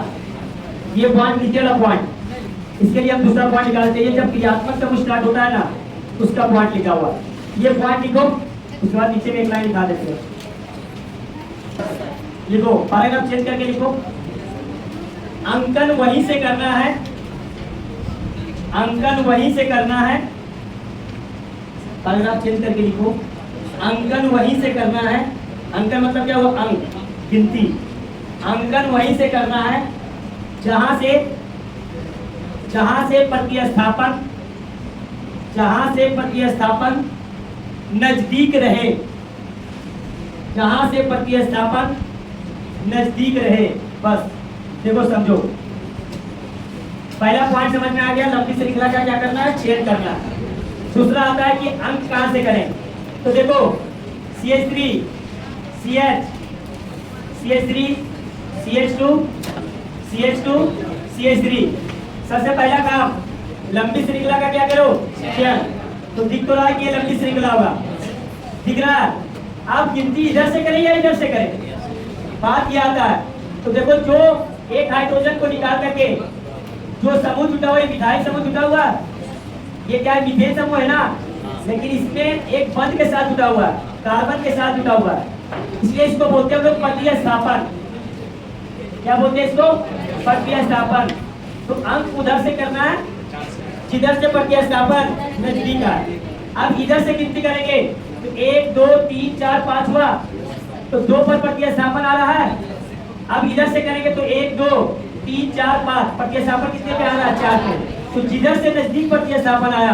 ये पॉइंट नीचे वाला पॉइंट। इसके लिए हम दूसरा पॉइंट निकालते हैं। जब क्रियात्मक शब्द स्टार्ट होता है ना, उसका पॉइंट लिखा हुआ है। ये पॉइंट लिखो, उसके बाद नीचे में एक लाइन लिखा देते हैं। लिखो, पैराग्राफ चेंज करके लिखो। अंकन वहीं से करना है, अंकन वहीं से करना है। पैराग्राफ चेंज करके लिखो, अंकन वहीं से करना है। अंकन मतलब क्या हुआ, अंक, गिनती। अंकन वहीं से करना है जहां से प्रतिस्थापन, जहां से प्रतिस्थापन नजदीक रहे, जहां से प्रतिस्थापन नजदीक रहे। बस देखो समझो, पहला पॉइंट समझ में आ गया, लंबी श्रृंखला का क्या करना है, छेद करना है। दूसरा आता है कि अंक कहां से करें। तो देखो CH3 CH CH3 CH2 CH2 CH3, सबसे पहला काम लंबी श्रृंखला का क्या करो, छेद। तो दिख तो रहा है कि ये लंबी श्रृंखला होगा, दिख रहा है। आप गिनती इधर से करें या इधर से करें, बात ये आता है। तो देखो जो एक हाइड्रोजन को निकाल करके जो समूह जुटा हुआ है, मिथाइल समूह जुटा हुआ है, ये क्या है, मीथेन समूह है ना, लेकिन इसमें एक बंध के साथ जुटा हुआ है, कार्बन के साथ जुटा हुआ है, इसलिए इसको बोलते हैं हम लोग प्रतिस्थापन। क्या बोलते हैं इसको, प्रतिस्थापन। तो अंक उधर से करना है जिधर से प्रतिस्थापन नजदीक है। अब इधर से गिनती करेंगे तो 1 2 3 4 5 हुआ, तो 2 पर प्रतिस्थापन आ रहा है। अब इधर से करेंगे तो 1 2 3 4 5, प्रतिस्थापन कितने पे आ रहा है, 4 पे। तो जिधर से नजदीक प्रतिस्थापन आया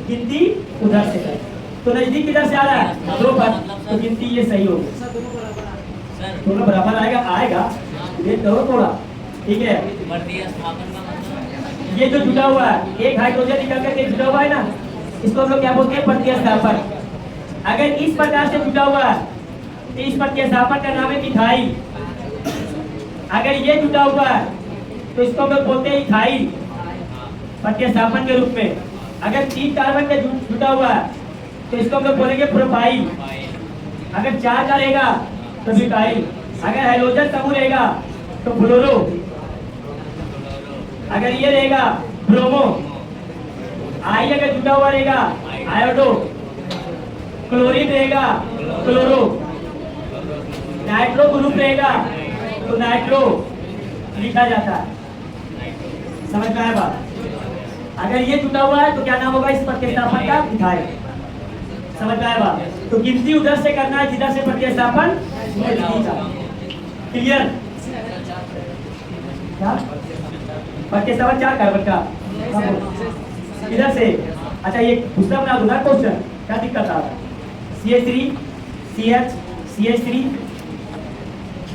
गिनती उधर से करें। तो नजदीक किधर से आ रहा है, 2 पर, तो गिनती ये सही होगी। दोनों बराबर आएगा ये दो थोड़ा, ठीक है। प्रतिस्थापन का मतलब ये जो जुटा हुआ है, एक हाइड्रोजन निकल करके जुटा हुआ है ना, इसको हम लोग क्या बोलते हैं, प्रतिस्थापन। अगर इस प्रकार से जुटा हुआ है तो इस प्रतिस्थापन का नाम है मिथाइल। अगर ये जुटा हुआ है तो इसको हम लोग बोलते हैं इथाइल, प्रतिस्थापन के रूप में। अगर 3 कार्बन का जुटा हुआ है तो इसको हम लोग बोलेंगे प्रोपाइल। अगर 4 का रहेगा तो ब्यूटाइल। अगर हाइड्रोजन समूह रहेगा तो फ्लोरो। अगर ये रहेगा ब्रोमो। आई अगर जुटा हुआ रहेगा आयोडो। क्लोरीन रहेगा क्लोरो। नाइट्रो ग्रुप रहेगा तो नाइट्रो लिखा जाता है। समझ में आया बात। अगर ये जुटा हुआ है तो क्या नाम होगा इस प्रतिस्थापन का, मिथाइल। समझ में आया बात। तो गिनती उधर से करना है जिधर से प्रतिस्थापन क्लियर। क्या प्रतिस्थापन 4 कार्बन का इधर से। अच्छा ये दूसरा बना दूंगा क्वेश्चन, क्या दिक्कत आ रहा है। CH3 CH CH3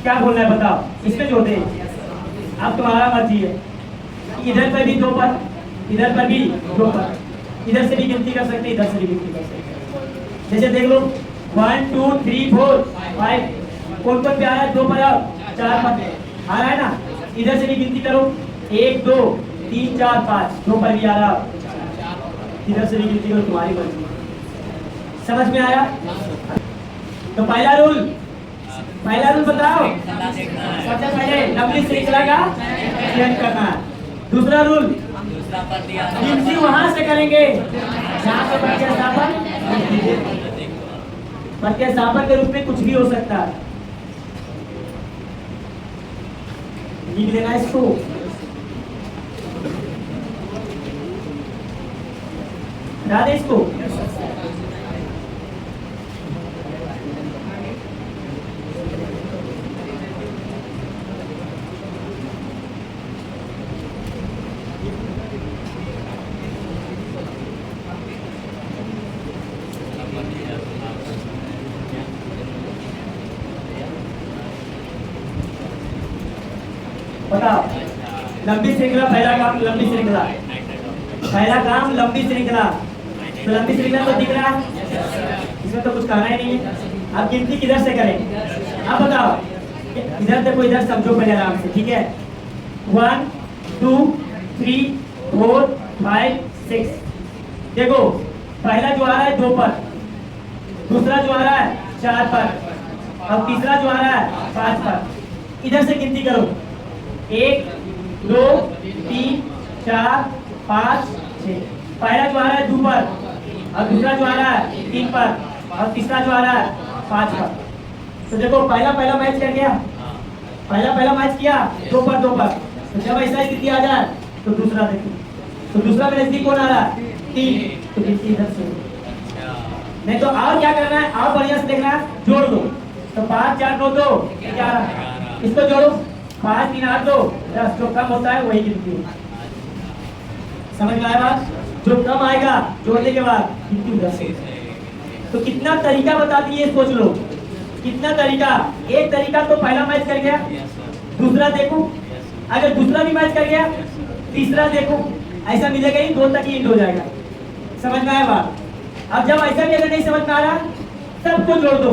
क्या बोलना है बताओ, इसमें जोड़ दे। अब तुम्हारा मर्जी है, इधर पर भी 2 पर, इधर पर भी 2 पर, इधर से भी गिनती कर सकते, इधर से भी गिनती कर सकते। जैसे देख लो 1 2 3 4 5, कौन कौन पे आ रहा है, 2 पर आओ, 4 पर आ रहा है ना। इधर से भी गिनती करो 1 2 3 4 5, 2 पर भी आ रहा, इधर से भी गिनती करो, तुम्हारी मर्जी। समझ में आया। तो पहला रूल बताओ, सबसे पहले लंबी श्रृंखला का चयन करना है। दूसरा रूल, गिनती वहां से करेंगे जहां पे प्रतिस्थापन के रूप में कुछ भी हो सकता है। लिख लेना इसको। याद है इसको। बताओ लंबी श्रृंखला, पहला काम लंबी श्रृंखला, पहला काम लंबी श्रृंखला। तो लंबी श्रृंखला तो दिख रहा है, इसमें तो कुछ कहना ही नहीं है। अब गिनती किधर से करें, अब बताओ। इधर देखो, इधर समझो पहले आराम से, ठीक है। 1 2 3 4 5 6। देखो पहला जो आ रहा है 2 पर, दूसरा जो आ रहा है 4 पर, और तीसरा जो आ रहा है 5 पर। इधर से गिनती करो 1 2 3 4 5 6। पहला जो आ रहा है 2 पर, और दूसरा जो आ रहा है 3 पर, और तीसरा जो आ रहा है 5 पर। तो देखो पहला मैच कर गया, पहला मैच किया 2 पर 2 पर। तो जब ऐसा स्थिति आ जाए तो दूसरा देखो, तो दूसरा में नजदीक कौन आ रहा है, 3, तो गिनती इधर से। नहीं तो और क्या करना है, और बढ़िया से देखना है, जोड़ दो। तो 5 4 9 2 11, इसको जोड़ो, 5 3 8 2 10। जो कम होता है वही गिनती है। समझ में आया बात। जो कम आएगा जोड़ने के बाद गिनती उधर से। तो कितना तरीका बता दिए, सोच लो कितना तरीका। एक तरीका तो पहला मैच कर गया, दूसरा देखो, अगर दूसरा भी मैच कर गया, तीसरा देखो ऐसा मिलेगा ही, 2 तक ही इंड हो जाएगा। समझ में आया बात? अब जब ऐसा भी अगर नहीं समझ में आ रहा, सबको जोड़ दो,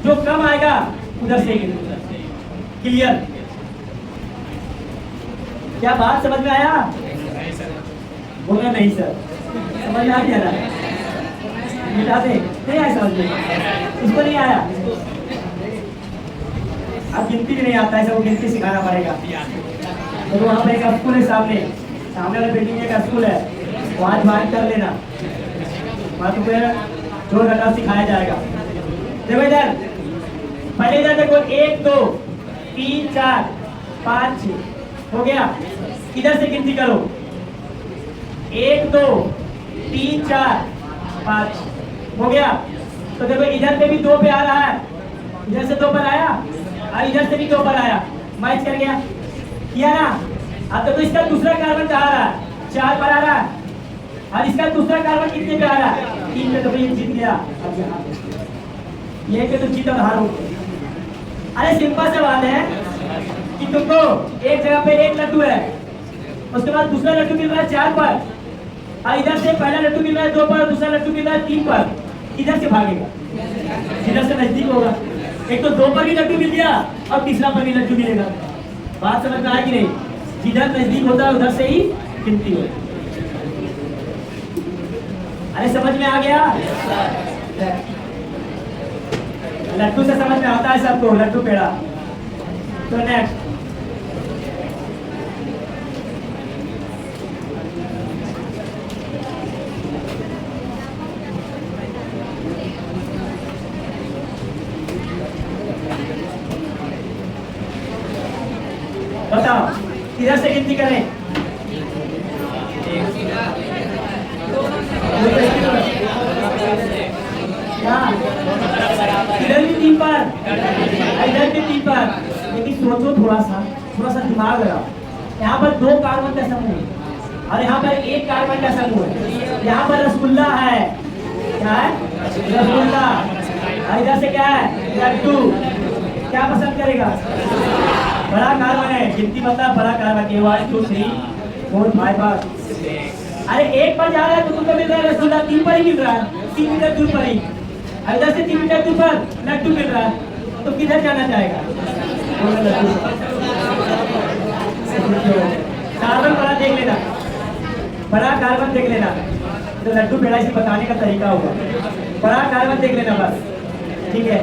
जो कम आएगा उधर से क्लियर। क्या बात समझ में आया? बोलना नहीं सर, समझ में आ गया ना? मिटा दे, नहीं आया समझ में? इसको नहीं आया, अब गिनती भी नहीं आता है, सबको गिनती सिखाना पड़ेगा। तो वहाँ पे एक स्कूल है, सामने वाले बिल्डिंग में एक स्कूल है, वहाँ ज्वाइन कर लेना, वहाँ तुम्हें जोड़ घटाव सिखाया जाएगा। देखो इधर, पहले इधर देखो 1 2 3 4 5 6 हो गया। इधर से गिनती करो, 1 2 3 4 5 हो गया। तो देखो इधर पे भी 2 पे आ रहा है, इधर से 2 पर आया और इधर से भी 2 पर आया, मैच कर गया, किया ना? अब तो इसका दूसरा कार्बन कहाँ आ रहा है? 4 पर आ रहा है, और इसका दूसरा कार्बन कितने पे आ रहा है? 3 पे। तो ये जीत गया। अब यहाँ ये पे तो जीत और हार हो। अरे सिंपल सा बात है कि तुमको एक जगह पे 1 लड्डू है, उसके बाद दूसरा लड्डू मिल रहा है 4 पर, और इधर से पहला लड्डू मिल रहा है 2 पर, दूसरा लड्डू मिल रहा है 3 पर। इधर से भागेगा, इधर से नजदीक होगा। एक तो 2 पर भी लड्डू मिल गया और तीसरा पर भी लड्डू मिलेगा। बात समझ में आया कि नहीं? जिधर नजदीक होता है उधर से ही गिनती हो। अरे समझ में आ गया? लड्डू से समझ में आता है सबको, लड्डू पेड़ा। तो नेक्स्ट बताओ, किधर से गिनती करें? इधर भी 3 पर, इधर भी 3 पर। लेकिन सोचो थोड़ा सा दिमाग लगाओ। यहाँ पर 2 कार्बन का समूह है और यहाँ पर 1 कार्बन का समूह है। यहाँ पर रसगुल्ला है, क्या है? रसगुल्ला। और इधर से क्या है? लड्डू। क्या पसंद करेगा? बड़ा कार्बन है, गिनती मतलब बड़ा कार्बन है। 1 2 3 4 5 6। अरे 1 पर जा रहा है तो तुमको मिल रहा है रसगुल्ला, 3 पर ही मिल रहा है, 3 मीटर दूर पर ही। इधर से 3 मीटर दूर पर लड्डू मिल रहा है, तो किधर जाना चाहेगा? कार्बन बड़ा देख लेना, बड़ा कार्बन देख लेना, तो लड्डू पेड़ा इसे बताने का तरीका होगा। बड़ा कार्बन देख लेना बस, ठीक है?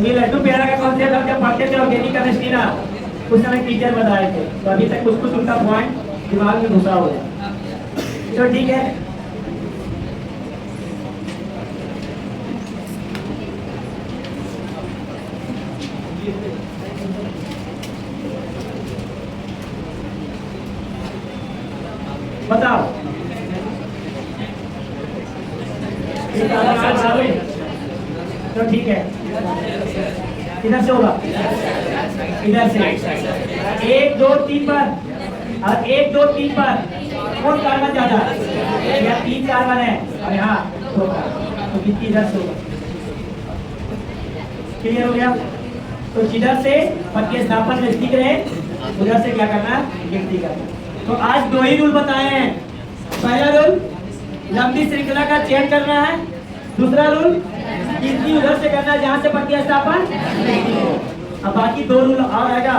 ये लड्डू पेड़ा का कॉन्सेप्ट हम जब पढ़ते थे ऑर्गेनिक केमिस्ट्री ना, उस समय टीचर बताए थे, तो अभी तक कुछ उनका पॉइंट दिमाग में घुसा हुआ है। तो ठीक है, बताओ तो ठीक है, इधर से होगा, इधर से 1 2 3 पर और 1 2 3 पर कौन कार्बन ज्यादा? यहाँ 3 कार्बन है और यहाँ 2 कार्बन, तो कितनी इधर से होगा? क्लियर हो गया? तो जिधर से पद के स्थापन में ठीक रहे उधर से क्या करना? गिनती करना। तो आज 2 ही रूल बताए हैं। पहला रूल लंबी श्रृंखला का चयन करना है, दूसरा रूल गिनती उधर से करना है जहां से पद के स्थापन। अब बाकी 2 रूल और आएगा।